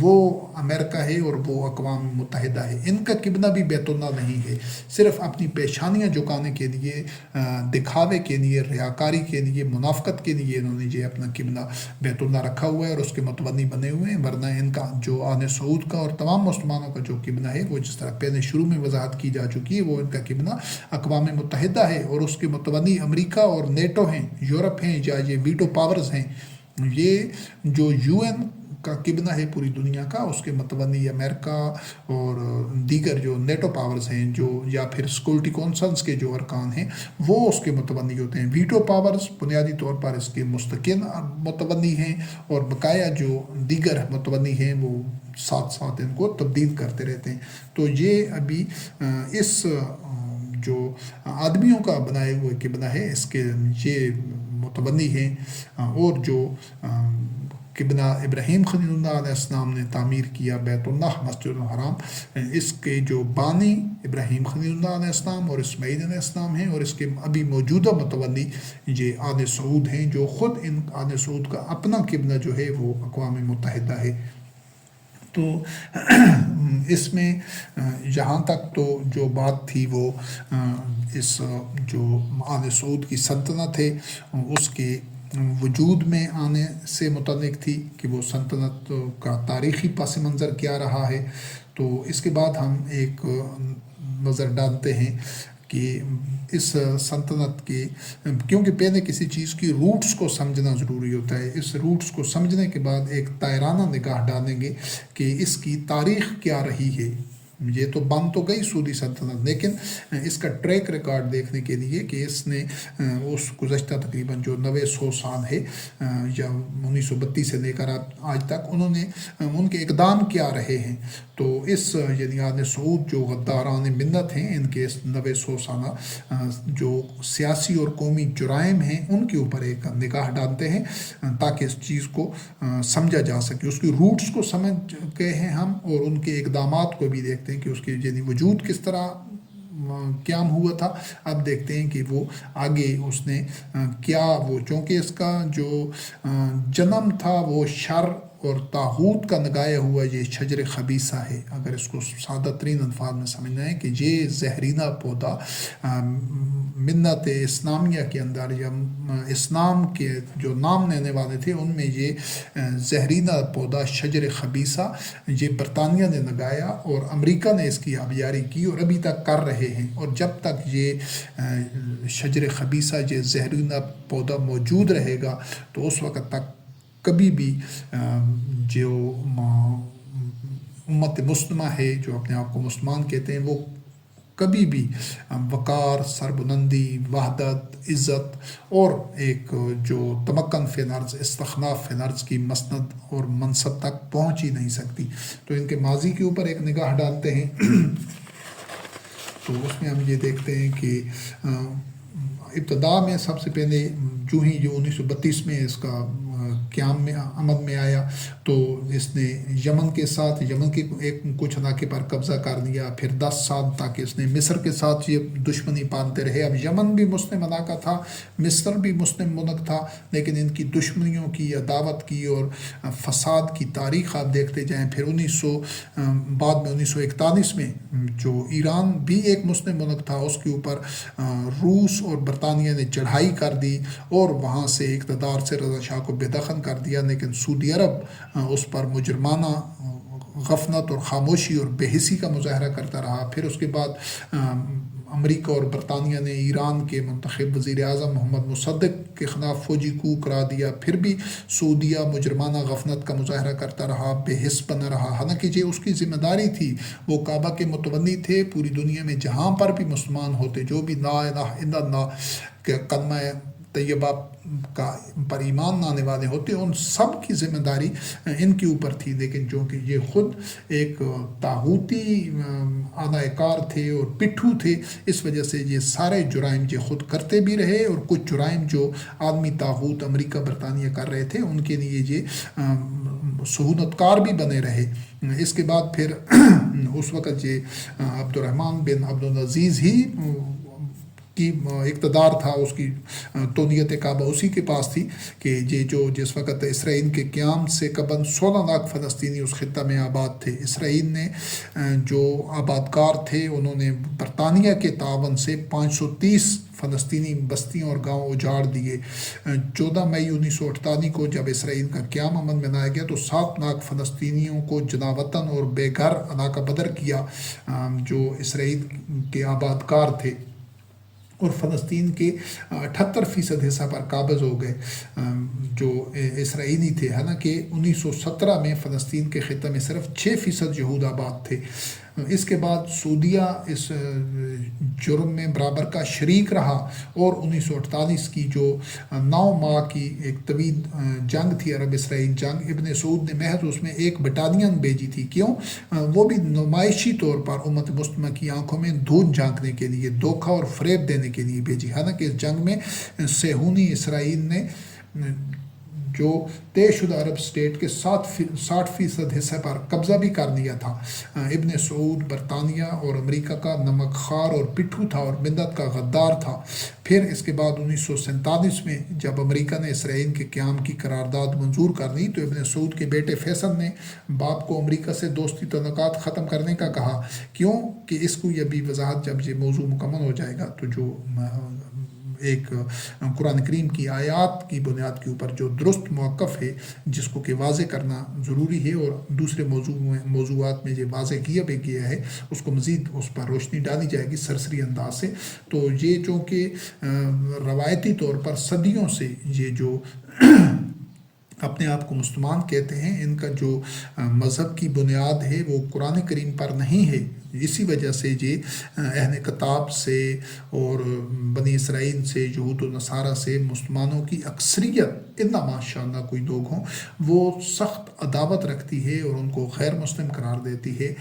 وہ امریکہ ہے اور وہ اقوام متحدہ ہے۔ ان کا قبلہ بھی بیت اللہ نہیں ہے، صرف اپنی پیشانیاں جھکانے کے لیے، دکھاوے کے لیے، ریاکاری کے لیے، منافقت کے لیے انہوں نے یہ اپنا قبلہ بیت اللہ رکھا ہوا ہے اور اس کے متبنی بنے ہوئے ہیں، ورنہ ان کا جو آل سعود کا اور تمام مسلمانوں کا جو قبلہ ہے، وہ جس طرح پہلے شروع میں وضاحت کی جا چکی ہے، وہ ان کا قبلہ اقوام متحدہ ہے اور اس کے متبنی امریکہ اور نیٹو ہیں، یورپ ہیں، یا یہ ویٹو پاورز ہیں۔ یہ جو UN کا قبلہ ہے پوری دنیا کا، اس کے متبنی امریکہ اور دیگر جو نیٹو پاورز ہیں، جو یا پھر سیکورٹی کونسلز کے جو ارکان ہیں، وہ اس کے متبنی ہوتے ہیں۔ ویٹو پاورز بنیادی طور پر اس کے مستقل متبنی ہیں، اور بقایا جو دیگر متبنی ہیں وہ ساتھ ساتھ ان کو تبدیل کرتے رہتے ہیں۔ تو یہ ابھی اس جو آدمیوں کا بنائے ہوئے قبلہ ہے، اس کے یہ متبنی ہیں، اور جو قبلہ ابراہیم خلیل اللہ علیہ السلام نے تعمیر کیا بیت اللہ مسجد الحرام، اس کے جو بانی ابراہیم خلیل اللہ علیہ السلام اور اسماعیل علیہ السلام ہیں، اور اس کے ابھی موجودہ متبنی یہ آل سعود ہیں، جو خود ان آل سعود کا اپنا قبلہ جو ہے وہ اقوام متحدہ ہے۔ تو اس میں جہاں تک تو جو بات تھی وہ اس جو آل سعود کی سلطنت ہے اس کے وجود میں آنے سے متعلق تھی، کہ وہ سلطنت کا تاریخی پس منظر کیا رہا ہے۔ تو اس کے بعد ہم ایک نظر ڈالتے ہیں کہ اس سلطنت کے، کیونکہ پہلے کسی چیز کی روٹس کو سمجھنا ضروری ہوتا ہے، اس روٹس کو سمجھنے کے بعد ایک دائرانہ نگاہ ڈالیں گے کہ اس کی تاریخ کیا رہی ہے۔ یہ تو بن تو گئی سعودی سلطنت، لیکن اس کا ٹریک ریکارڈ دیکھنے کے لیے کہ اس نے اس گزشتہ تقریباً جو 90-100 سال ہے، یا 1932 سے لے کر آج تک، انہوں نے ان کے اقدام کیا رہے ہیں۔ تو اس یعنی آل سعود جو غداران ملت ہیں، ان کے اس 90-100 سالہ جو سیاسی اور قومی جرائم ہیں، ان کے اوپر ایک نگاہ ڈالتے ہیں، تاکہ اس چیز کو سمجھا جا سکے، اس کی روٹس کو سمجھ گئے ہیں ہم، اور ان کے اقدامات کو بھی دیکھتے ہیں کہ اس کے یعنی وجود کس طرح قیام ہوا تھا۔ اب دیکھتے ہیں کہ وہ آگے اس نے کیا، وہ چونکہ اس کا جو جنم تھا وہ شر اور طاغوت کا لگایا ہوا یہ شجر خبیثہ ہے۔ اگر اس کو سادہ ترین الفاظ میں سمجھنا ہے کہ یہ زہرینہ پودا ملت اسلامیہ کے اندر، یا اسلام کے جو نام لینے والے تھے ان میں یہ زہرینہ پودا شجر خبیثہ یہ برطانیہ نے لگایا، اور امریکہ نے اس کی آبیاری کی اور ابھی تک کر رہے ہیں۔ اور جب تک یہ شجر خبیثہ یہ زہرینہ پودا موجود رہے گا، تو اس وقت تک کبھی بھی جو امت مسلمہ ہے، جو اپنے آپ کو مسلمان کہتے ہیں، وہ کبھی بھی وقار، سربلندی، وحدت، عزت اور ایک جو تمکن فی الارض، استخلاف فی الارض کی مسند اور منصب تک پہنچ ہی نہیں سکتی۔ تو ان کے ماضی کے اوپر ایک نگاہ ڈالتے ہیں، تو اس میں ہم یہ دیکھتے ہیں کہ ابتدا میں سب سے پہلے جو ہی جو 1932 میں اس کا قیام میں عمل میں آیا، تو اس نے یمن کے ساتھ، یمن کے ایک کچھ علاقے پر قبضہ کر لیا، پھر 10 سال تک اس نے مصر کے ساتھ یہ دشمنی پالتے رہے۔ اب یمن بھی مسلم علاقہ تھا، مصر بھی مسلم ملک تھا، لیکن ان کی دشمنیوں کی، عداوت کی اور فساد کی تاریخ آپ دیکھتے جائیں۔ پھر بعد میں 1941 میں جو ایران بھی ایک مسلم ملک تھا، اس کے اوپر روس اور برطانیہ نے چڑھائی کر دی اور وہاں سے اقتدار سے رضا شاہ کو بے دخل کر دیا، لیکن سعودی عرب اس پر مجرمانہ غفلت اور خاموشی اور بے حسی کا مظاہرہ کرتا رہا۔ پھر اس کے بعد امریکہ اور برطانیہ نے ایران کے منتخب وزیر اعظم محمد مصدق کے خلاف فوجی کو کرا دیا، پھر بھی سعودیہ مجرمانہ غفلت کا مظاہرہ کرتا رہا، بے حس بنا رہا، حالانکہ یہ اس کی ذمہ داری تھی۔ وہ کعبہ کے متولی تھے۔ پوری دنیا میں جہاں پر بھی مسلمان ہوتے، جو بھی لا الہ الا اللہ کے کلمہ طیبہ پر ایمان لانے والے ہوتے، ان سب کی ذمہ داری ان کے اوپر تھی، لیکن جو کہ یہ خود ایک طاغوتی آلہ کار تھے اور پٹھو تھے، اس وجہ سے یہ سارے جرائم یہ خود کرتے بھی رہے، اور کچھ جرائم جو عالمی طاغوت امریکہ برطانیہ کر رہے تھے ان کے لیے یہ سہولت کار بھی بنے رہے۔ اس کے بعد پھر اس وقت یہ عبد الرحمن بن عبدالعزیز ہی کی اقتدار تھا، اس کی تونیت کعبہ اسی کے پاس تھی کہ یہ جو جس وقت اسرائیل کے قیام سے قبل 16 لاکھ فلسطینی اس خطہ میں آباد تھے، اسرائیل نے جو آبادکار تھے انہوں نے برطانیہ کے تعاون سے 530 فلسطینی بستیوں اور گاؤں اجاڑ دیے۔ 14 مئی 1948 کو جب اسرائیل کا قیام عمل میں لایا گیا تو 7 لاکھ فلسطینیوں کو جلا وطن اور بے گھر علاقہ بدر کیا، جو اسرائیل کے آبادکار تھے، اور فلسطین کے 78% حصہ پر قابض ہو گئے جو اسرائیلی تھے۔ حالانکہ 1917 میں فلسطین کے خطہ میں صرف 6% یہود آباد تھے۔ اس کے بعد سعودیہ اس جرم میں برابر کا شریک رہا، اور 1948 کی جو 9 ماہ کی ایک طویل جنگ تھی، عرب اسرائیل جنگ، ابن سعود نے محض اس میں ایک بٹالین بھیجی تھی۔ کیوں؟ وہ بھی نمائشی طور پر امت مسلمہ کی آنکھوں میں دھول جھانکنے کے لیے، دھوکہ اور فریب دینے کے لیے بھیجی۔ حالانکہ اس جنگ میں صہیونی اسرائیل نے جو طے شدہ عرب اسٹیٹ کے 60% حصہ پر قبضہ بھی کر لیا تھا۔ ابن سعود برطانیہ اور امریکہ کا نمک خوار اور پٹھو تھا اور ملت کا غدار تھا۔ پھر اس کے بعد 1947 میں جب امریکہ نے اسرائیل کے قیام کی قرارداد منظور کر لی تو ابن سعود کے بیٹے فیصل نے باپ کو امریکہ سے دوستی تعلقات ختم کرنے کا کہا۔ کیوں کہ اس کو یہ بھی وضاحت جب یہ موضوع مکمل ہو جائے گا تو جو ایک قرآن کریم کی آیات کی بنیاد کے اوپر جو درست موقف ہے جس کو کہ واضح کرنا ضروری ہے، اور دوسرے موضوعات میں یہ واضح کیا بھی گیا ہے، اس کو مزید اس پر روشنی ڈالی جائے گی سرسری انداز سے۔ تو یہ چونکہ روایتی طور پر صدیوں سے یہ جو اپنے آپ کو مسلمان کہتے ہیں، ان کا جو مذہب کی بنیاد ہے وہ قرآن کریم پر نہیں ہے۔ اسی وجہ سے یہ اہل کتاب سے اور بنی اسرائیل سے، یہود و نصارہ سے مسلمانوں کی اکثریت الا ماشاء اللہ کوئی لوگ ہوں، وہ سخت عداوت رکھتی ہے اور ان کو غیر مسلم قرار دیتی ہے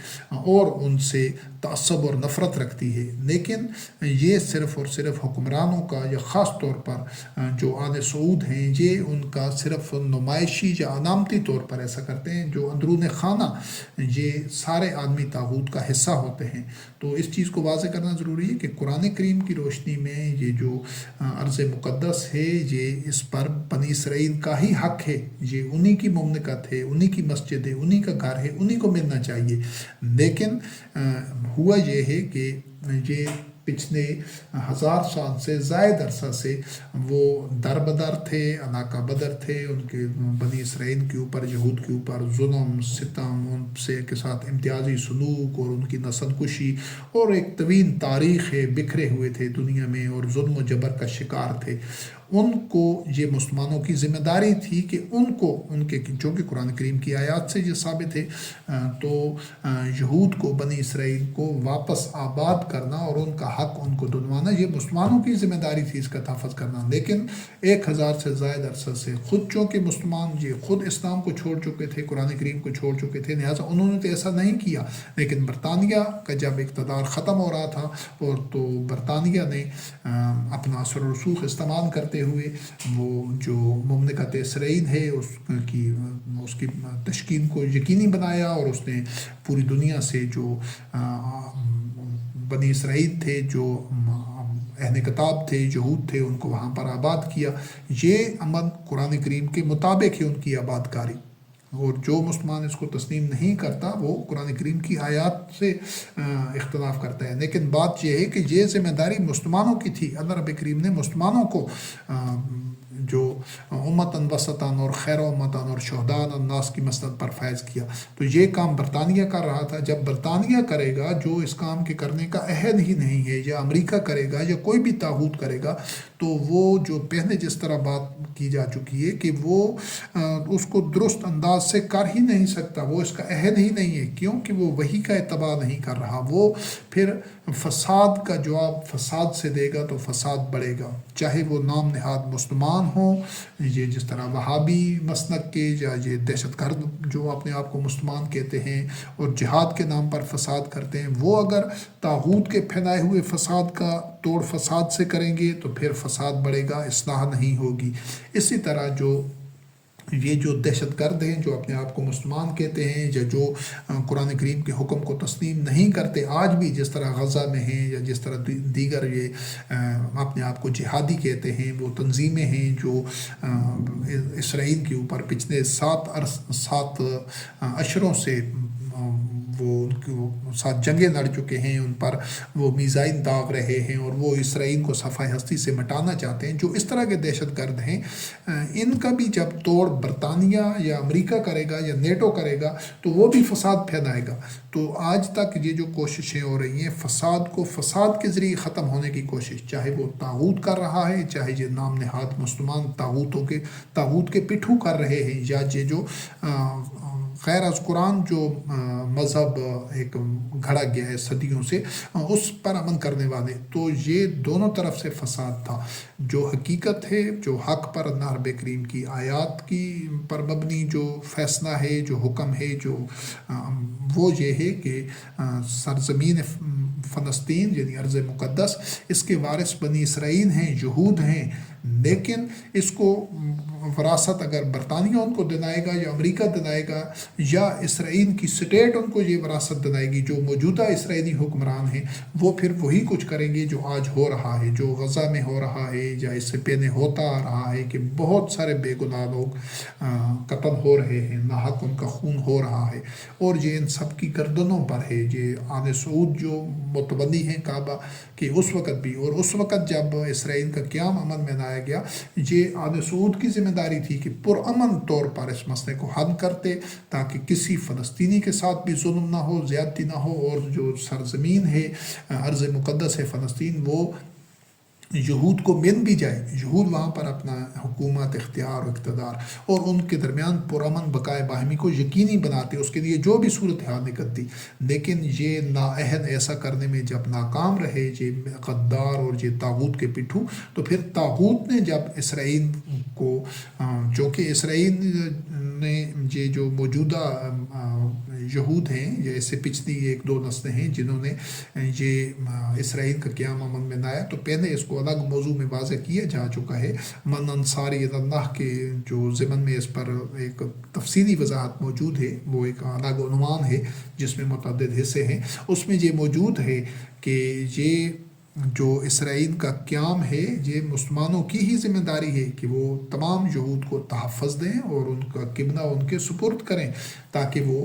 اور ان سے تعصب اور نفرت رکھتی ہے۔ لیکن یہ صرف اور صرف حکمرانوں کا یا خاص طور پر جو آل سعود ہیں، یہ ان کا صرف نمائشی یا علامتی طور پر ایسا کرتے ہیں، جو اندرون خانہ یہ سارے عالمی طاغوت کا حصہ ہوتے ہیں۔ تو اس چیز کو واضح کرنا ضروری ہے کہ قرآن کریم کی روشنی میں یہ جو ارض مقدس ہے، یہ اس پر بنی اسرائیل کا ہی حق ہے، یہ انہی کی مملکت ہے، انہی کی مسجد ہے، انہی کا گھر ہے، انہی کو ملنا چاہیے۔ لیکن ہوا یہ ہے کہ یہ پچھلے 1000 سال سے زائد عرصہ سے وہ در بدر تھے، علاقہ بدر تھے، ان کے بنی اسرائیل کے اوپر، یہود کے اوپر ظلم ستم، ان سے کے ساتھ امتیازی سلوک اور ان کی نسل کشی اور ایک طویل تاریخ ہے، بکھرے ہوئے تھے دنیا میں اور ظلم و جبر کا شکار تھے۔ ان کو یہ مسلمانوں کی ذمہ داری تھی کہ ان کو ان کے جو کہ قرآن کریم کی آیات سے یہ ثابت ہے، تو یہود کو، بنی اسرائیل کو واپس آباد کرنا اور ان کا حق ان کو دلوانا، یہ مسلمانوں کی ذمہ داری تھی اس کا تحفظ کرنا۔ لیکن 1000 سے زائد عرصہ سے خود چونکہ مسلمان یہ خود اسلام کو چھوڑ چکے تھے، قرآن کریم کو چھوڑ چکے تھے، لہٰذا انہوں نے تو ایسا نہیں کیا۔ لیکن برطانیہ کا جب اقتدار ختم ہو رہا تھا اور تو برطانیہ نے اپنا اثر و رسوخ استعمال کرتے ہوئے وہ جو مملکت اسرائیل ہے اس کی تشکیل کو یقینی بنایا، اور اس نے پوری دنیا سے جو بنی اسرائیل تھے، جو اہل کتاب تھے، یہود تھے، ان کو وہاں پر آباد کیا۔ یہ عمل قرآن کریم کے مطابق ہے ان کی آباد کاری، اور جو مسلمان اس کو تسلیم نہیں کرتا وہ قرآن کریم کی آیات سے اختلاف کرتا ہے۔ لیکن بات یہ ہے کہ یہ ذمہ داری مسلمانوں کی تھی، اللہ رب کریم نے مسلمانوں کو جو امتاً وسطاً اور خیر امتاً اور شہداء الناس کی مسند پر فائز کیا۔ تو یہ کام برطانیہ کر رہا تھا۔ جب برطانیہ کرے گا جو اس کام کے کرنے کا عہد ہی نہیں ہے، یا امریکہ کرے گا یا کوئی بھی طاغوت کرے گا، تو وہ جو پہلے جس طرح بات کی جا چکی ہے کہ وہ اس کو درست انداز سے کر ہی نہیں سکتا، وہ اس کا عہد ہی نہیں ہے، کیونکہ وہ وہی کا اتباع نہیں کر رہا۔ وہ پھر فساد کا جواب فساد سے دے گا تو فساد بڑھے گا، چاہے وہ نام نہاد مسلمان ہوں، یہ جس طرح وہابی مسلک کے یا یہ دہشت گرد جو اپنے آپ کو مسلمان کہتے ہیں اور جہاد کے نام پر فساد کرتے ہیں، وہ اگر طاغوت کے پھیلائے ہوئے فساد کا توڑ فساد سے کریں گے تو پھر فساد بڑھے گا، اصلاح نہیں ہوگی۔ اسی طرح یہ جو دہشت گرد ہیں جو اپنے آپ کو مسلمان کہتے ہیں یا جو قرآن کریم کے حکم کو تسلیم نہیں کرتے، آج بھی جس طرح غزہ میں ہیں یا جس طرح دیگر یہ اپنے آپ کو جہادی کہتے ہیں، وہ تنظیمیں ہیں جو اسرائیل کے اوپر پچھلے 7 اشروں سے وہ ان کے ساتھ جنگیں لڑ چکے ہیں، ان پر وہ میزائل داغ رہے ہیں اور وہ اسرائیل کو صفحہ ہستی سے مٹانا چاہتے ہیں، جو اس طرح کے دہشت گرد ہیں، ان کا بھی جب توڑ برطانیہ یا امریکہ کرے گا یا نیٹو کرے گا تو وہ بھی فساد پھیلائے گا۔ تو آج تک یہ جو کوششیں ہو رہی ہیں فساد کو فساد کے ذریعے ختم ہونے کی کوشش، چاہے وہ طاغوت کر رہا ہے، چاہے یہ نام نہاد مسلمان طاغوت کے پٹھو کر رہے ہیں، یا یہ جو غیر از قرآن جو مذہب ایک گھڑا گیا ہے صدیوں سے، اس پر عمل کرنے والے، تو یہ دونوں طرف سے فساد تھا۔ جو حقیقت ہے، جو حق پر اللہ رب کریم کی آیات کی پر مبنی جو فیصلہ ہے، جو حکم ہے، جو وہ یہ ہے کہ سرزمین فلسطین یعنی ارض مقدس، اس کے وارث بنی اسرائیل ہیں، یہود ہیں، لیکن اس کو وراثت اگر برطانیہ ان کو دلائے گا یا امریکہ دلائے گا یا اسرائیل کی سٹیٹ ان کو یہ وراثت دلائے گی، جو موجودہ اسرائیلی حکمران ہیں وہ پھر وہی کچھ کریں گے جو آج ہو رہا ہے، جو غزہ میں ہو رہا ہے یا اس سے پہلے ہوتا آ رہا ہے کہ بہت سارے بے گناہ لوگ قتل ہو رہے ہیں، ناحق ان کا خون ہو رہا ہے، اور یہ ان سب کی گردنوں پر ہے۔ یہ آل سعود جو متولی ہیں کعبہ کہ اس وقت بھی، اور اس وقت جب اسرائیل کا قیام عمل میں لایا گیا، یہ آل سعود کی ذمہ داری تھی کہ پرامن طور پر اس مسئلے کو حل کرتے تاکہ کسی فلسطینی کے ساتھ بھی ظلم نہ ہو، زیادتی نہ ہو، اور جو سرزمین ہے ارض مقدس ہے فلسطین، وہ یہود کو مل بھی جائے، یہود وہاں پر اپنا حکومت اختیار و اقتدار اور ان کے درمیان پرامن بقائے باہمی کو یقینی بناتے، اس کے لیے جو بھی صورتحال نکلتی، لیکن یہ نااہل ایسا کرنے میں جب ناکام رہے، یہ غدار اور یہ طاغوت کے پٹھو، تو پھر طاغوت نے جب اسرائیل کو، جو کہ اسرائیل نے یہ جو موجودہ یہود ہیں یا اس سے پچھلی 1-2 نسلیں ہیں جنہوں نے یہ اسرائیل کا قیام عمل میں لایا، تو پہلے اس کو الگ موضوع میں واضح کیا جا چکا ہے۔ من انصاری اللہ کے جو ضمن میں اس پر ایک تفصیلی وضاحت موجود ہے، وہ ایک الگ عنوان ہے جس میں متعدد حصے ہیں، اس میں یہ موجود ہے کہ یہ جو اسرائیل کا قیام ہے یہ مسلمانوں کی ہی ذمہ داری ہے کہ وہ تمام یہود کو تحفظ دیں اور ان کا قبلہ ان کے سپرد کریں تاکہ وہ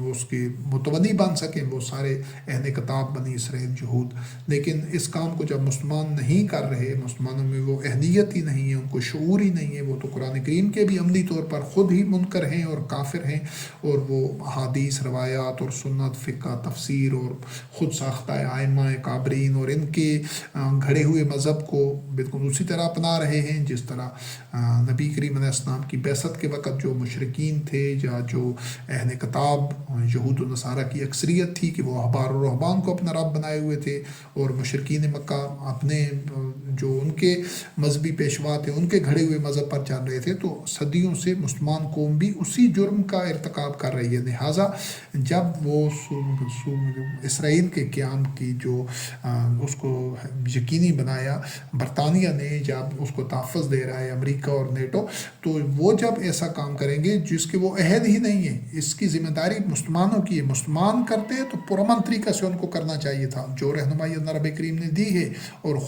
اس کے متولی بن سکیں، وہ سارے اہل کتاب بنی اسرائیل یہود۔ لیکن اس کام کو جب مسلمان نہیں کر رہے، مسلمانوں میں وہ اہلیت ہی نہیں ہے، ان کو شعور ہی نہیں ہے، وہ تو قرآن کریم کے بھی عملی طور پر خود ہی منکر ہیں اور کافر ہیں، اور وہ احادیث، روایات اور سنت، فقہ، تفسیر اور خود ساختہ ائمہ کابرین اور ان کے گھڑے ہوئے مذہب کو بالکل اسی طرح اپنا رہے ہیں جس طرح نبی کریم علیہ السلام کی بعثت کے وقت جو مشرکین تھے یا جو اہل کتاب یہود و نصارہ کی اکثریت تھی کہ وہ احبار و رہبان کو اپنا رب بنائے ہوئے تھے، اور مشرکین مکہ اپنے جو ان کے مذہبی پیشوا تھے ان کے گھڑے ہوئے مذہب پر چل رہے تھے، تو صدیوں سے مسلمان قوم بھی اسی جرم کا ارتکاب کر رہی ہے۔ لہٰذا جب وہ اسرائیل کے قیام کی جو اس کو یقینی بنایا برطانیہ نے، جب اس کو تحفظ دے رہا ہے امریکہ اور نیٹو، تو وہ جب ایسا کام کریں گے جس کے وہ عہد ہی نہیں ہے، اس کی ذمہ داری مسلمانوں کی ہے۔ مسلمان کرتے تو پرامن طریقہ سے ان کو کرنا چاہیے تھا، جو رہنمائی اللہ رب کریم نے دی ہے، اور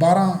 12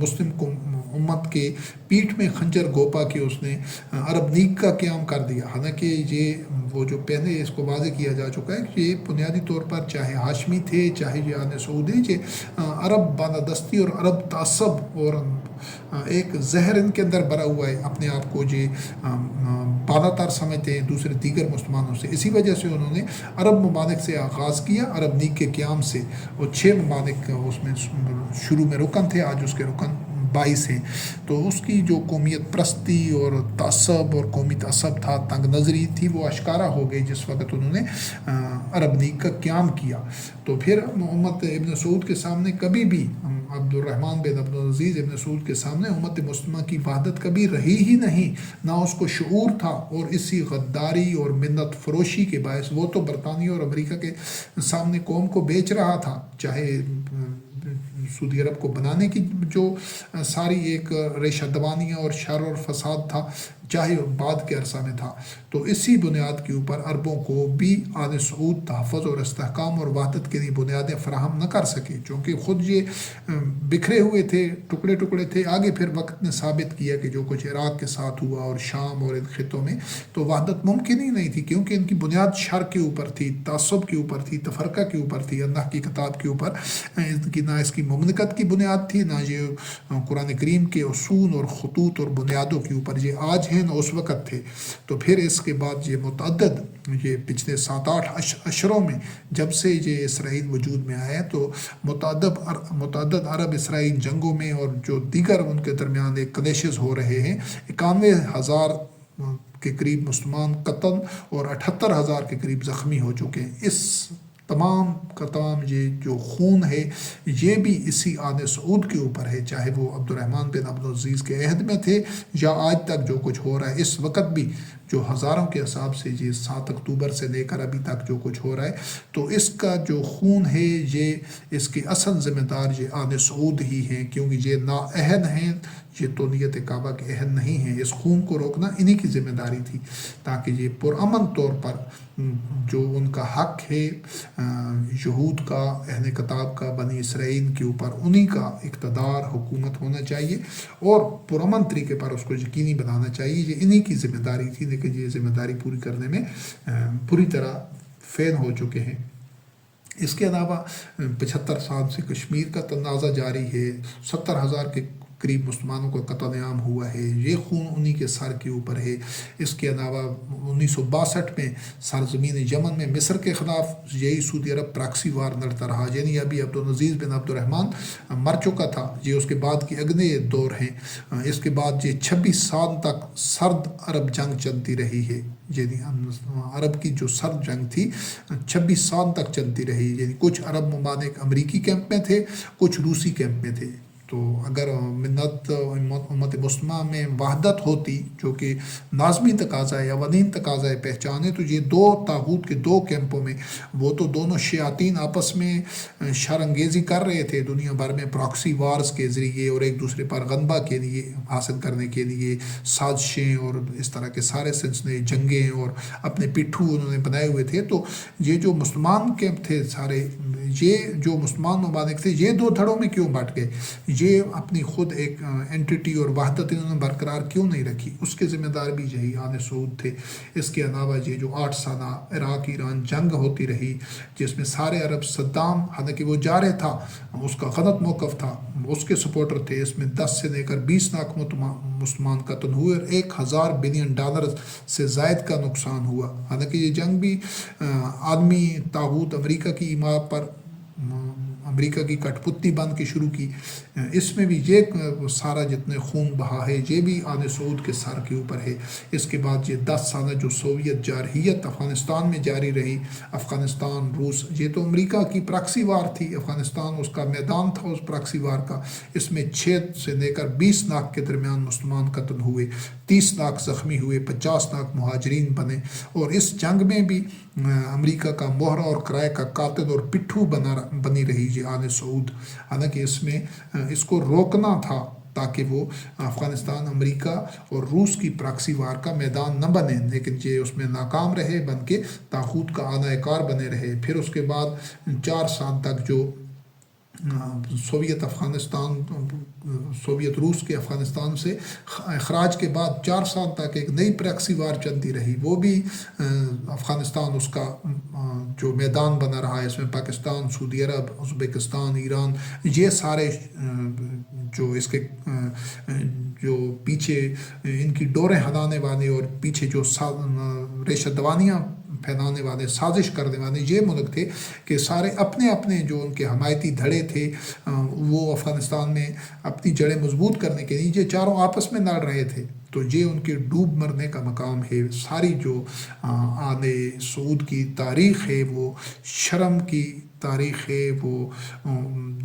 مسلم امت کے پیٹھ میں خنجر گوپا کہ اس نے عرب لیگ کا قیام کر دیا. حالانکہ یہ وہ جو پہلے اس کو واضح کیا جا چکا ہے کہ یہ بنیادی طور پر چاہے ہاشمی تھے چاہے یہ آل سعود ہیں، یہ عرب بالادستی اور عرب تعصب اور ایک زہر ان کے اندر بھرا ہوا ہے، اپنے آپ کو یہ بالا تر سمجھتے ہیں دوسرے دیگر مسلمانوں سے. اسی وجہ سے انہوں نے عرب ممالک سے آغاز کیا، عرب لیگ کے قیام سے، اور 6 ممالک اس میں شروع میں رکن تھے، آج اس کے رکن 22 ہیں. تو اس کی جو قومیت پرستی اور تعصب اور قومی تعصب تھا، تنگ نظری تھی، وہ اشکارا ہو گئی جس وقت انہوں نے عرب لیگ کا قیام کیا. تو پھر امت ابن سعود کے سامنے کبھی بھی، عبد الرحمن بن عبدالعزیز ابن سعود کے سامنے امت مسلمہ کی وحدت کبھی رہی ہی نہیں، نہ اس کو شعور تھا. اور اسی غداری اور منت فروشی کے باعث وہ تو برطانیہ اور امریکہ کے سامنے قوم کو بیچ رہا تھا، چاہے سعودی عرب کو بنانے کی جو ساری ایک ریشہ دوانیاں اور شر اور فساد تھا، چاہے بعد کے عرصہ میں تھا. تو اسی بنیاد کے اوپر عربوں کو بھی آل سعود تحفظ اور استحکام اور وحدت کے لیے بنیادیں فراہم نہ کر سکے، چونکہ خود یہ بکھرے ہوئے تھے، ٹکڑے ٹکڑے تھے. آگے پھر وقت نے ثابت کیا کہ جو کچھ عراق کے ساتھ ہوا اور شام اور ان خطوں میں، تو وحدت ممکن ہی نہیں تھی، کیونکہ ان کی بنیاد شر کے اوپر تھی، تعصب کے اوپر تھی، تفرقہ کے اوپر تھی، اللہ کی کتاب کے اوپر نہ اس کی مملکت کی بنیاد تھی، نہ یہ قرآن کریم کے اصول اور خطوط اور بنیادوں کے اوپر یہ آج ہیں نہ اس وقت تھے. تو پھر اس کے بعد یہ متعدد، یہ پچھلے 7-8 اشروں میں جب سے یہ اسرائیل وجود میں آیا، تو متعدد عرب اسرائیل جنگوں میں اور جو دیگر ان کے درمیان ایک کلیشز ہو رہے ہیں، 91,000 کے قریب مسلمان قتل اور 78,000 کے قریب زخمی ہو چکے ہیں. اس تمام کا تمام یہ جو خون ہے یہ بھی اسی آل سعود کے اوپر ہے، چاہے وہ عبد الرحمن بن عبدالعزیز کے عہد میں تھے یا آج تک جو کچھ ہو رہا ہے اس وقت بھی، جو ہزاروں کے حساب سے یہ 7 اکتوبر سے لے کر ابھی تک جو کچھ ہو رہا ہے، تو اس کا جو خون ہے یہ اس کی اصل ذمہ دار یہ آل سعود ہی ہیں، کیونکہ یہ نااہل ہیں، یہ تولیت کعبہ کے اہل نہیں ہیں. اس خون کو روکنا انہی کی ذمہ داری تھی، تاکہ یہ پرامن طور پر جو ان کا حق ہے یہود کا، اہل کتاب کا، بنی اسرائیل کے اوپر انہی کا اقتدار، حکومت ہونا چاہیے، اور پرامن طریقے پر اس کو یقینی بنانا چاہیے. یہ انہی کی ذمہ داری تھی، لیکن یہ ذمہ داری پوری کرنے میں پوری طرح فیل ہو چکے ہیں. اس کے علاوہ 75 سال سے کشمیر کا تنازع جاری ہے، 70,000 کے قریب مسلمانوں کا قتل عام ہوا ہے، یہ خون انہی کے سر کے اوپر ہے. اس کے علاوہ 1962 میں سرزمین یمن میں مصر کے خلاف یہی سعودی عرب پراکسی وار لڑتا رہا، یعنی ابھی عبدالعزیز بن عبد الرحمن مر چکا تھا، یہ اس کے بعد کے اگلے دور ہیں. اس کے بعد یہ 26 سال تک سرد عرب جنگ چلتی رہی ہے، یعنی عرب کی جو سرد جنگ تھی 26 سال تک چلتی رہی، یعنی کچھ عرب ممالک امریکی کیمپ میں تھے، کچھ روسی کیمپ میں تھے. تو اگر امت مسلمہ میں وحدت ہوتی، جو کہ لازمی تقاضا ہے، اولین تقاضا ہے پہچان ہے، تو یہ 2 طاغوت کے 2 کیمپوں میں، وہ تو دونوں شیاطین آپس میں شر انگیزی کر رہے تھے دنیا بھر میں پراکسی وارز کے ذریعے، اور ایک دوسرے پر غلبہ کے لیے حاصل کرنے کے لیے سازشیں اور اس طرح کے سارے سلسلے، جنگیں، اور اپنے پٹھو انہوں نے بنائے ہوئے تھے. تو یہ جو مسلمان کیمپ تھے سارے، یہ جو مسلمان ممالک تھے، یہ 2 دھڑوں میں کیوں بٹ گئے؟ یہ اپنی خود ایک اینٹیٹی اور وحدت انہوں نے برقرار کیوں نہیں رکھی؟ اس کے ذمہ دار بھی یہی آل سعود تھے. اس کے علاوہ یہ جو 8 سالہ عراق ایران جنگ ہوتی رہی، جس میں سارے عرب صدام، حالانکہ وہ جارح تھا، اس کا غلط موقف تھا، اس کے سپورٹر تھے، اس میں 10 سے لے کر 20 لاکھ مسلمان قتل ہوئے اور $1,000 بلین سے زائد کا نقصان ہوا. حالانکہ یہ جنگ بھی عالمی طاغوت امریکہ کی حمایت پر، امریکہ کی کٹ پتلی بن کے شروع کی. اس میں بھی یہ سارا جتنے خون بہا ہے یہ بھی آل سعود کے سر کے اوپر ہے. اس کے بعد یہ 10 سالہ جو سوویت جارحیت افغانستان میں جاری رہی، افغانستان روس، یہ تو امریکہ کی پراکسی وار تھی، افغانستان اس کا میدان تھا اس پراکسی وار کا. اس میں 6 سے لے کر 20 لاکھ کے درمیان مسلمان قتل ہوئے، 30 لاکھ زخمی ہوئے، 50 لاکھ مہاجرین بنے. اور اس جنگ میں بھی امریکہ کا مہرہ اور کرائے کا قاتل اور پٹھو بنی رہی یہ آل سعود. حالانکہ اس میں اس کو روکنا تھا تاکہ وہ افغانستان امریکہ اور روس کی پراکسی وار کا میدان نہ بنے، لیکن یہ اس میں ناکام رہے، بن کے طاغوت کا آلہ کار بنے رہے. پھر اس کے بعد 4 سال تک جو سوویت افغانستان سوویت روس کے افغانستان سے اخراج کے بعد 4 سال تک ایک نئی پریکسی وار چلتی رہی، وہ بھی افغانستان اس کا جو میدان بنا رہا ہے، اس میں پاکستان، سعودی عرب، ازبکستان، ایران، یہ سارے جو اس کے جو پیچھے ان کی ڈوریں ہلانے والے اور پیچھے جو ریشہ دوانیاں پھیلانے والے، سازش کرنے والے یہ ملک تھے کہ سارے اپنے اپنے جو ان کے حمایتی دھڑے تھے وہ افغانستان میں اپنی جڑیں مضبوط کرنے کے لیے یہ چاروں آپس میں لڑ رہے تھے، تو یہ ان کے ڈوب مرنے کا مقام ہے۔ ساری جو آل سعود کی تاریخ ہے وہ شرم کی تاریخ ہے، وہ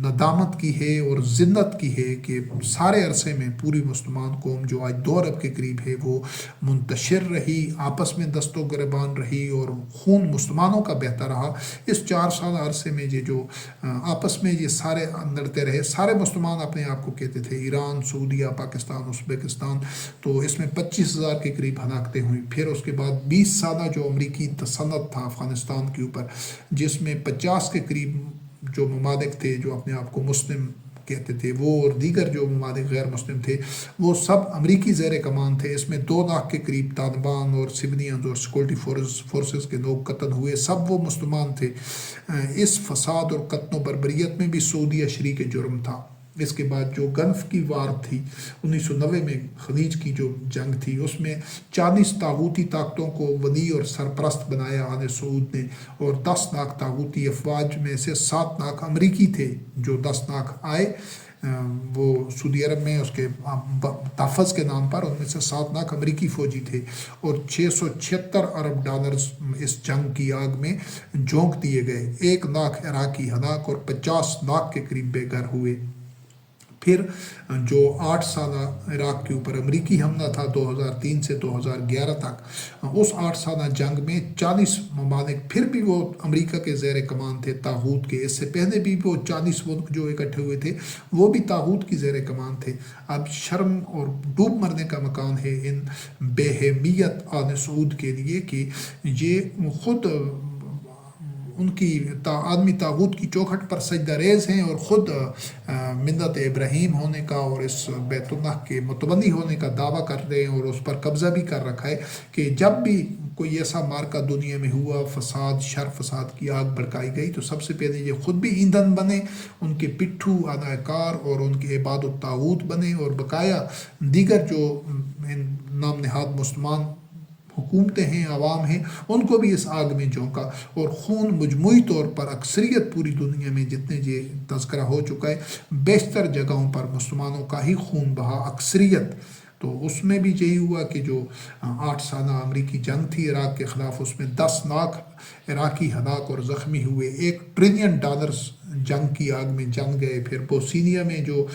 ندامت کی ہے اور ذلت کی ہے کہ سارے عرصے میں پوری مسلمان قوم جو آج 2 ارب کے قریب ہے وہ منتشر رہی، آپس میں دست و گریبان رہی اور خون مسلمانوں کا بہتا رہا۔ اس 4 سال عرصے میں یہ جو آپس میں یہ سارے لڑتے رہے، سارے مسلمان اپنے آپ کو کہتے تھے، ایران، سعودیہ، پاکستان، ازبکستان، تو اس میں 25,000 کے قریب ہلاکتیں ہوئیں۔ پھر اس کے بعد 20 سالہ جو امریکی تسلط تھا افغانستان کے اوپر، جس میں 50 کے قریب جو ممالک تھے جو اپنے آپ کو مسلم کہتے تھے وہ، اور دیگر جو ممالک غیر مسلم تھے وہ سب امریکی زیر کمان تھے۔ اس میں 2 لاکھ کے قریب طالبان اور سونیئنز اور سیکورٹی فورسز کے لوگ قتل ہوئے، سب وہ مسلمان تھے۔ اس فساد اور قتل و بربریت میں بھی سعودیہ شریک جرم تھا۔ اس کے بعد جو گلف کی وار تھی 1990 میں، خلیج کی جو جنگ تھی، اس میں 40 طاغوتی طاقتوں کو ولی اور سرپرست بنایا آل سعود نے، اور 10 لاکھ طاغوتی افواج میں سے 7 لاکھ امریکی تھے، جو 10 لاکھ آئے وہ سعودی عرب میں اس کے تحفظ کے نام پر، ان میں سے 7 لاکھ امریکی فوجی تھے، اور 676 ارب ڈالرز اس جنگ کی آگ میں جھونک دیے گئے۔ 1 لاکھ عراقی ہلاک اور 50 لاکھ کے قریب بے گھر ہوئے۔ پھر جو 8 سالہ عراق کے اوپر امریکی حملہ تھا 2003 سے 2011 تک، اس 8 سالہ جنگ میں 40 ممالک پھر بھی وہ امریکہ کے زیر کمان تھے، طاغوت کے۔ اس سے پہلے بھی وہ 40 ملک جو اکٹھے ہوئے تھے وہ بھی طاغوت کی زیر کمان تھے۔ اب شرم اور ڈوب مرنے کا مقام ہے ان بے حمیت آل سعود کے لیے کہ یہ خود ان کی آدمی طاغوت کی چوکھٹ پر سجدہ ریز ہیں، اور خود ملت ابراہیم ہونے کا اور اس بیت اللہ کے متولی ہونے کا دعویٰ کر رہے ہیں، اور اس پر قبضہ بھی کر رکھا ہے کہ جب بھی کوئی ایسا مارکہ دنیا میں ہوا، فساد، شر فساد کی آگ بھڑکائی گئی، تو سب سے پہلے یہ خود بھی ایندھن بنے، ان کے پٹھو اداکار اور ان کے عباد الطاغوت بنے، اور بقایا دیگر جو نام نہاد مسلمان حکومتیں ہیں، عوام ہیں، ان کو بھی اس آگ میں جھونکا، اور خون مجموعی طور پر اکثریت پوری دنیا میں جتنے یہ تذکرہ ہو چکا ہے، بیشتر جگہوں پر مسلمانوں کا ہی خون بہا، اکثریت۔ تو اس میں بھی یہی ہوا کہ جو 8 سالہ امریکی جنگ تھی عراق کے خلاف، اس میں 10 لاکھ عراقی ہلاک اور زخمی ہوئے، $1 ٹریلین جنگ کی آگ میں جل گئے۔ پھر بوسنیا میں جو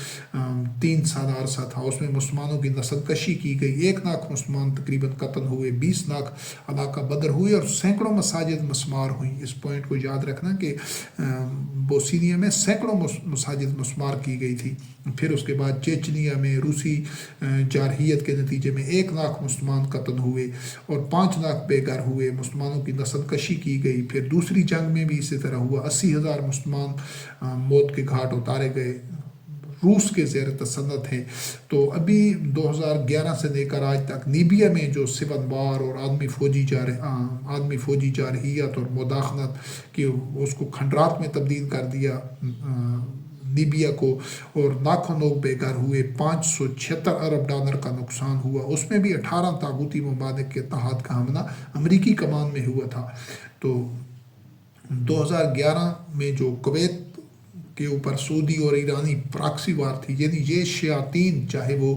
3 سالہ عرصہ تھا، اس میں مسلمانوں کی نسل کشی کی گئی، 1 لاکھ مسلمان تقریباً قتل ہوئے، 20 لاکھ ہلاکہ بدر ہوئے، اور سینکڑوں مساجد مسمار ہوئیں۔ اس پوائنٹ کو یاد رکھنا کہ بوسنیا میں سینکڑوں مساجد مسمار کی گئی تھی۔ پھر اس کے بعد چیچنیا میں روسی جارحیت کے نتیجے میں 1 لاکھ مسلمان قتل ہوئے اور 5 لاکھ بے گھر ہوئے، مسلمانوں کی نسل کشی کی گئی۔ پھر دوسری جنگ میں بھی اسی طرح ہوا، 80,000 مسلمان موت کے گھاٹ اتارے گئے، روس کے زیر تسلط ہیں۔ تو ابھی 2011 سے لے کر آج تک لیبیا میں جو سول وار اور عالمی فوجی جارحیت اور مداخلت کی، اس کو کھنڈرات میں تبدیل کر دیا لیبیا کو، اور لاکھوں لوگ بے گھر ہوئے، $576 ارب کا نقصان ہوا۔ اس میں بھی 18 طاغوتی ممالک کے اتحاد کا حملہ امریکی کمان میں ہوا تھا۔ تو 2011 میں جو کویت کے اوپر سعودی اور ایرانی پراکسی وار تھی، یعنی یہ شیاطین، چاہے وہ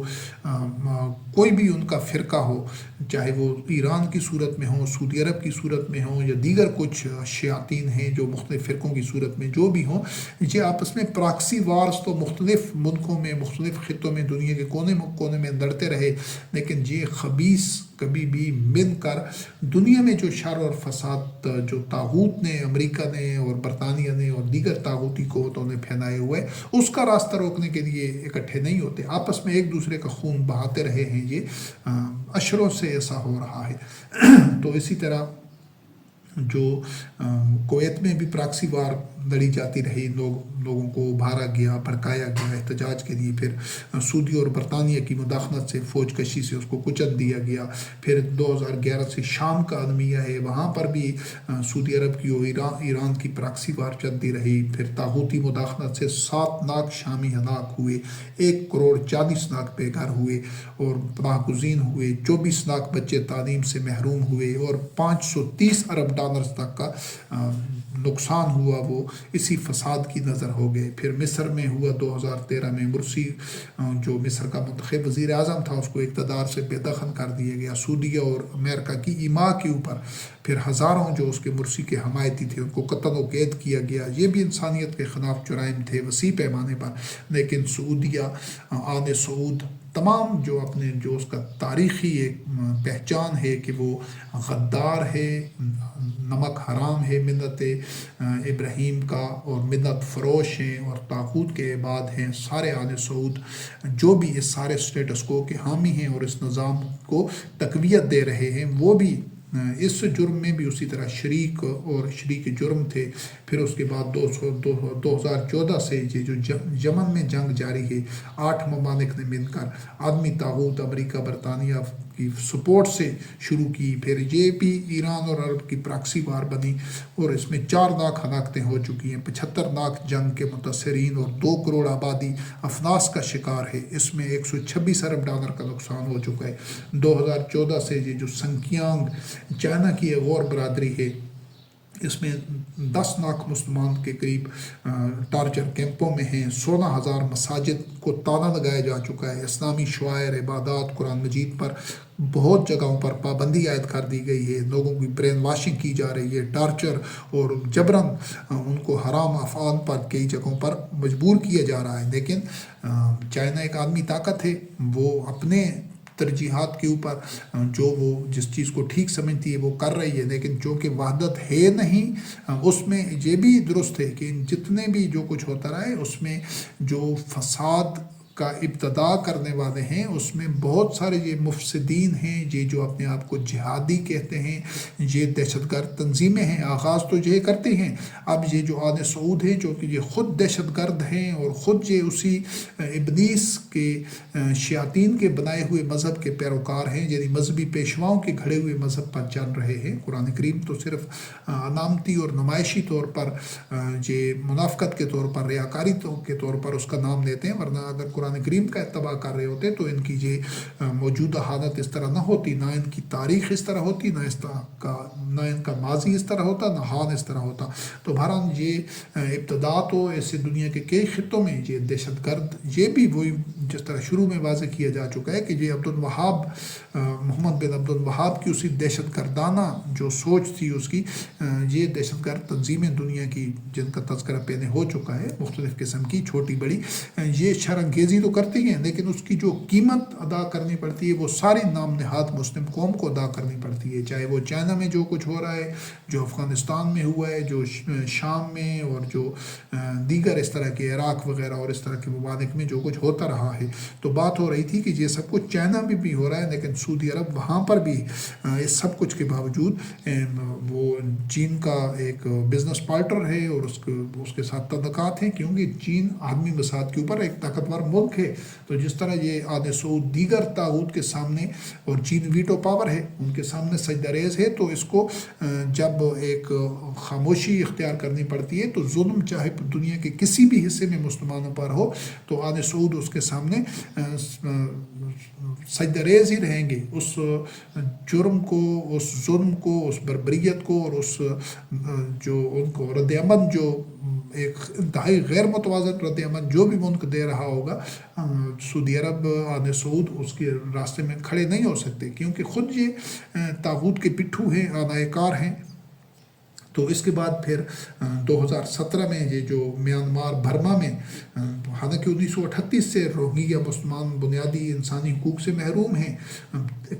کوئی بھی ان کا فرقہ ہو، چاہے وہ ایران کی صورت میں ہوں، سعودی عرب کی صورت میں ہوں، یا دیگر کچھ شیاطین ہیں جو مختلف فرقوں کی صورت میں جو بھی ہوں، یہ آپس میں پراکسی وارز تو مختلف ملکوں میں، مختلف خطوں میں، دنیا کے کونے میں لڑتے رہے، لیکن یہ خبیث کبھی بھی مل کر دنیا میں جو شر اور فساد جو طاغوت نے، امریکہ نے اور برطانیہ نے اور دیگر طاغوتی قوتوں نے پھیلائے ہوئے، اس کا راستہ روکنے کے لیے اکٹھے نہیں ہوتے، آپس میں ایک دوسرے کا خون بہاتے رہے ہیں۔ یہ اشروں سے ایسا ہو رہا ہے۔ تو اسی طرح جو کویت میں بھی پراکسی وار لڑی جاتی رہی، لوگ لوگوں کو ابھارا گیا، بھڑکایا گیا احتجاج کے لیے، پھر سعودی اور برطانیہ کی مداخلت سے فوج کشی سے اس کو کچل دیا گیا، پھر 2011 سے شام کا المیہ ہے وہاں پر بھی سعودی عرب کی اور ایران کی پراکسی وار چلتی رہی، پھر طاغوتی مداخلت سے 7 لاکھ شامی ہلاک ہوئے، 1,40,40,00,000 بے گھر ہوئے اور پناہ گزین ہوئے، 24 لاکھ بچے تعلیم سے محروم ہوئے اور 530 ارب ڈالرز تک کا نقصان ہوا، وہ اسی فساد کی نظر ہو گئے۔ پھر مصر میں ہوا 2013 میں، مرسی جو مصر کا منتخب وزیر اعظم تھا اس کو اقتدار سے بے دخل کر دیا گیا، سعودیہ اور امریکہ کی ایما کے اوپر پھر ہزاروں جو اس کے مرسی کے حمایتی تھے ان کو قتل و قید کیا گیا، یہ بھی انسانیت کے خلاف جرائم تھے وسیع پیمانے پر۔ لیکن سعودیہ، آل سعود، تمام جو اپنے جو اس کا تاریخی ایک پہچان ہے کہ وہ غدار ہے، نمک حرام ہے ملت ابراہیم کا، اور ملت فروش ہیں اور طاغوت کے عباد ہیں، سارے آل سعود جو بھی اس سارے اسٹیٹس کو کے حامی ہیں اور اس نظام کو تقویت دے رہے ہیں، وہ بھی اس جرم میں بھی اسی طرح شریک جرم تھے۔ پھر اس کے بعد 2014 سے یہ جو یمن میں جنگ جاری ہے، 8 ممالک نے مل کر عالمی طاغوت امریکہ برطانیہ کی سپورٹ سے شروع کی، پھر یہ بھی ایران اور عرب کی پراکسی وار بنی اور اس میں 4 لاکھ ہلاکتیں ہو چکی ہیں، 75 لاکھ جنگ کے متاثرین اور 2 کروڑ آبادی افلاس کا شکار ہے، اس میں 126 ارب ڈالر کا نقصان ہو چکا ہے۔ 2014 سے یہ جو سنکیانگ چائنا کی ایک اور برادری ہے، اس میں 10 لاکھ مسلمان کے قریب ٹارچر کیمپوں میں ہیں، 16,000 مساجد کو تالا لگایا جا چکا ہے، اسلامی شعائر عبادات قرآن مجید پر بہت جگہوں پر پابندی عائد کر دی گئی ہے، لوگوں کی برین واشنگ کی جا رہی ہے، ٹارچر اور جبراً ان کو حرام افعال پر کئی جگہوں پر مجبور کیا جا رہا ہے۔ لیکن چائنا ایک عالمی طاقت ہے، وہ اپنے ترجیحات کے اوپر جو وہ جس چیز کو ٹھیک سمجھتی ہے وہ کر رہی ہے، لیکن جو کہ وحدت ہے نہیں، اس میں یہ بھی درست ہے کہ جتنے بھی جو کچھ ہوتا رہا ہے اس میں جو فساد کا ابتدا کرنے والے ہیں اس میں بہت سارے یہ مفسدین ہیں، یہ جو اپنے آپ کو جہادی کہتے ہیں، یہ دہشت گرد تنظیمیں ہیں، آغاز تو یہ کرتے ہیں، اب یہ جو آل سعود ہیں جو کہ یہ خود دہشت گرد ہیں اور خود یہ اسی ابلیس کے شیاطین کے بنائے ہوئے مذہب کے پیروکار ہیں، یعنی مذہبی پیشواؤں کے گھڑے ہوئے مذہب پر چل رہے ہیں۔ قرآن کریم تو صرف علامتی اور نمائشی طور پر یہ منافقت کے طور پر، ریاکاری کے طور پر اس کا نام لیتے ہیں، ورنہ اگر قرآن کریم کا اتباع کر رہے ہوتے تو ان کی یہ موجودہ حالت اس طرح نہ ہوتی، نہ ان کی تاریخ اس طرح ہوتی، نہ ان کا ماضی اس طرح ہوتا، نہ حال اس طرح ہوتا۔ تو بہرحال یہ ابتدا تو ایسے دنیا کے کئی خطوں میں یہ دہشت گرد، یہ بھی وہی جس طرح شروع میں واضح کیا جا چکا ہے کہ یہ محمد بن عبد الوہاب کی اسی دہشت گردانہ جو سوچ تھی اس کی، یہ دہشت گرد تنظیمیں دنیا کی جن کا تذکرہ پہلے ہو چکا ہے، مختلف قسم کی چھوٹی بڑی، یہ شرانگیزی تو کرتی ہیں لیکن اس کی جو قیمت ادا کرنی پڑتی ہے وہ ساری نام نہاد مسلم قوم کو ادا کرنی پڑتی ہے، چاہے وہ چائنا میں جو کچھ ہو رہا ہے، جو افغانستان میں ہوا ہے، جو شام میں، اور جو دیگر اس طرح کے عراق وغیرہ اور اس طرح کے ممالک میں جو کچھ ہوتا رہا ہے۔ تو بات ہو رہی تھی کہ یہ سب کچھ چائنا میں بھی ہو رہا ہے، لیکن سعودی عرب وہاں پر بھی اس سب کچھ کے باوجود وہ چین کا ایک بزنس پارٹنر ہے اور اس کے ساتھ تعلقات ہیں، کیونکہ چین عالمی مساحت کے اوپر ایک طاقتور ملک ہے۔ تو جس طرح یہ آل سعود دیگر طاغوت کے سامنے، اور چین ویٹو پاور ہے، ان کے سامنے سجدہ ریز ہے، تو اس کو جب ایک خاموشی اختیار کرنی پڑتی ہے تو ظلم چاہے دنیا کے کسی بھی حصے میں مسلمانوں پر ہو تو آل سعود اس کے سامنے سجدہ ریز ہی رہیں گے، اس جرم کو، اس ظلم کو، اس بربریت کو، اور اس جو ان کو رد عمل، جو ایک انتہائی غیر متوازن رد عمل جو بھی ملک دے رہا ہوگا، سعودی عرب، آل سعود اس کے راستے میں کھڑے نہیں ہو سکتے، کیونکہ خود یہ طاغوت کے پٹھو ہیں، آلائے کار ہیں۔ تو اس کے بعد پھر 2017 میں یہ جو میانمار برما میں، حالانکہ 1938 سے روہنگیا مسلمان بنیادی انسانی حقوق سے محروم ہیں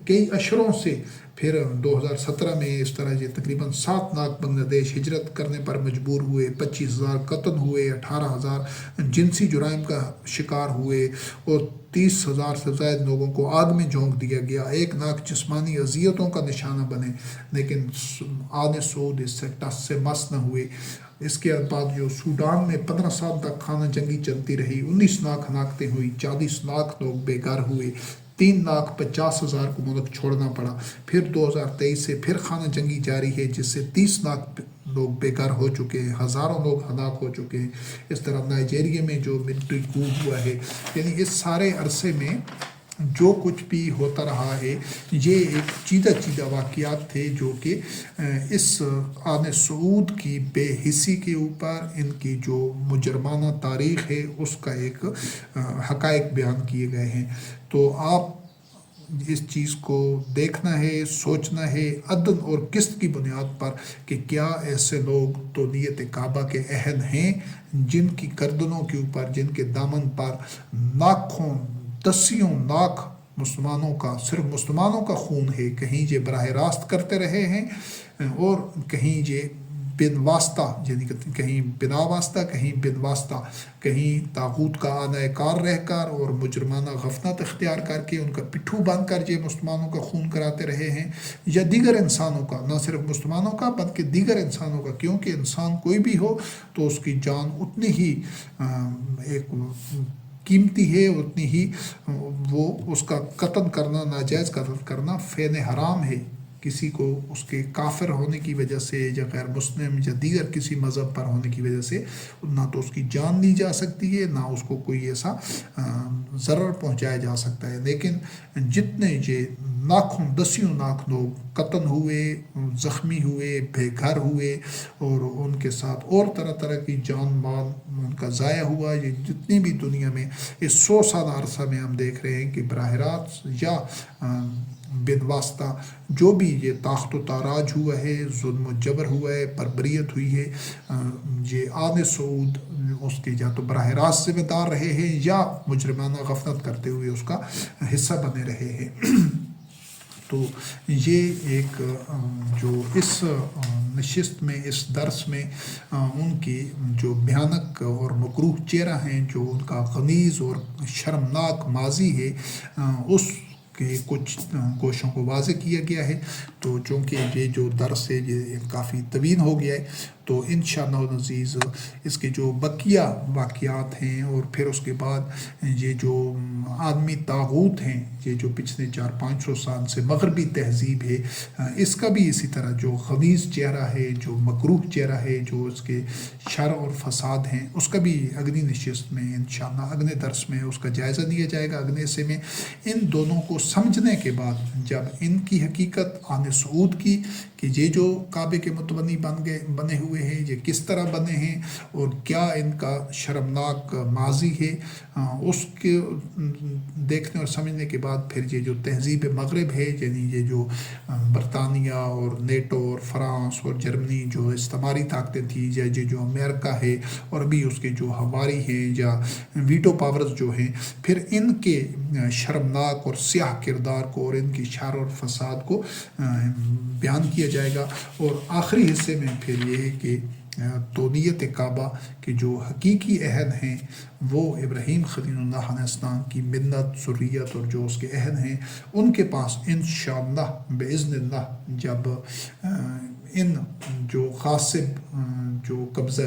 کئی اشروں سے، پھر 2017 میں اس طرح یہ تقریباً 7 لاکھ بنگلہ دیش ہجرت کرنے پر مجبور ہوئے، 25,000 قتل ہوئے، 18,000 جنسی جرائم کا شکار ہوئے، اور 30,000 سے زائد لوگوں کو آگ میں جھونک دیا گیا، 1 لاکھ جسمانی اذیتوں کا نشانہ بنے، لیکن آل سعود اس سے ٹس سے مس نہ ہوئے۔ اس کے بعد جو سوڈان میں 15 سال تک خانہ جنگی چلتی رہی، 19 لاکھ ہلاکتیں ہوئی، 40 لاکھ لوگ بے گھر ہوئے، 3,50,000 کو ملک چھوڑنا پڑا۔ پھر 2023 سے پھر خانہ جنگی جاری ہے، جس سے 30 لاکھ لوگ بے گھر ہو چکے ہیں، ہزاروں لوگ ہلاک ہو چکے ہیں۔ اس طرح نائجیریا میں جو ملٹری کو ہوا ہے، یعنی اس سارے عرصے میں جو کچھ بھی ہوتا رہا ہے، یہ ایک چیدہ واقعات تھے جو کہ اس آل سعود کی بے حسی کے اوپر ان کی جو مجرمانہ تاریخ ہے اس کا ایک حقائق بیان کیے گئے ہیں۔ تو آپ اس چیز کو دیکھنا ہے، سوچنا ہے عدل اور قسط کی بنیاد پر کہ کیا ایسے لوگ تولیت کعبہ کے اہل ہیں جن کی گردنوں کے اوپر، جن کے دامن پر لاکھوں، دسیوں لاکھ مسلمانوں کا، صرف مسلمانوں کا خون ہے۔ کہیں یہ براہ راست کرتے رہے ہیں اور کہیں یہ بن واسطہ، یعنی کہیں بنا واسطہ، کہیں بن واسطہ، کہیں طاغوت کا آنائے کار رہ کر اور مجرمانہ غفلت اختیار کر کے ان کا پٹھو باندھ کر یہ مسلمانوں کا خون کراتے رہے ہیں، یا دیگر انسانوں کا، نہ صرف مسلمانوں کا بلکہ دیگر انسانوں کا، کیونکہ انسان کوئی بھی ہو تو اس کی جان اتنی ہی ایک قیمتی ہے، اتنی ہی وہ اس کا قتل کرنا، ناجائز قتل کرنا فعل حرام ہے۔ کسی کو اس کے کافر ہونے کی وجہ سے یا غیر مسلم یا دیگر کسی مذہب پر ہونے کی وجہ سے نہ تو اس کی جان لی جا سکتی ہے، نہ اس کو کوئی ایسا ضرر پہنچایا جا سکتا ہے۔ لیکن جتنے یہ لاکھوں، دسیوں لاکھ لوگ قتل ہوئے، زخمی ہوئے، بے گھر ہوئے اور ان کے ساتھ اور طرح کی جان مال ان کا ضائع ہوا، یہ جتنی بھی دنیا میں اس 100 سال عرصہ میں ہم دیکھ رہے ہیں کہ براہ راست یا بن واسطہ جو بھی یہ طاقت و تاراج ہوا ہے، ظلم و جبر ہوا ہے، بربریت ہوئی ہے، یہ آل سعود اس کے یا تو براہ راست ذمہ دار رہے ہیں یا مجرمانہ غفلت کرتے ہوئے اس کا حصہ بنے رہے ہیں۔ تو یہ ایک جو اس نشست میں، اس درس میں ان کی جو بھیانک اور مکروہ چہرہ ہیں، جو ان کا غلیظ اور شرمناک ماضی ہے، اس کے کچھ گوشوں کو واضح کیا گیا ہے۔ تو چونکہ یہ جو درس ہے یہ کافی طویل ہو گیا ہے، تو انشاءاللہ العزیز اس کے جو بقیہ واقعات ہیں اور پھر اس کے بعد یہ جو عالمی طاغوت ہیں، یہ جو پچھلے 400-500 سال سے مغربی تہذیب ہے، اس کا بھی اسی طرح جو غلیظ چہرہ ہے، جو مکروہ چہرہ ہے، جو اس کے شر اور فساد ہیں، اس کا بھی اگلی نشست میں انشاءاللہ اگلے درس میں اس کا جائزہ لیا جائے گا۔ اگلے حصے میں ان دونوں کو سمجھنے کے بعد جب ان کی حقیقت آل سعود کی کہ یہ جو کعبے کے متبنی بنے ہوئے ہیں، یہ کس طرح بنے ہیں اور کیا ان کا شرمناک ماضی ہے، اس کے دیکھنے اور سمجھنے کے بعد پھر یہ جو تہذیب مغرب ہے، یعنی یہ جو برطانیہ اور نیٹو اور فرانس اور جرمنی جو استعماری طاقتیں تھیں، یا یہ جو امریکہ ہے اور ابھی اس کے جو ہواری ہیں یا ویٹو پاورز جو ہیں، پھر ان کے شرمناک اور سیاہ کردار کو اور ان کی شر اور فساد کو بیان کیا جائے گا۔ اور آخری حصے میں پھر یہ ہے کہ تولیت کعبہ کے جو حقیقی اہل ہیں وہ ابراہیم خلیل اللہ علیہ السلام کی ملت، ذریت اور جو اس کے اہل ہیں، ان کے پاس انشاءاللہ باذن اللہ جب ان جو غاصب جو قبضہ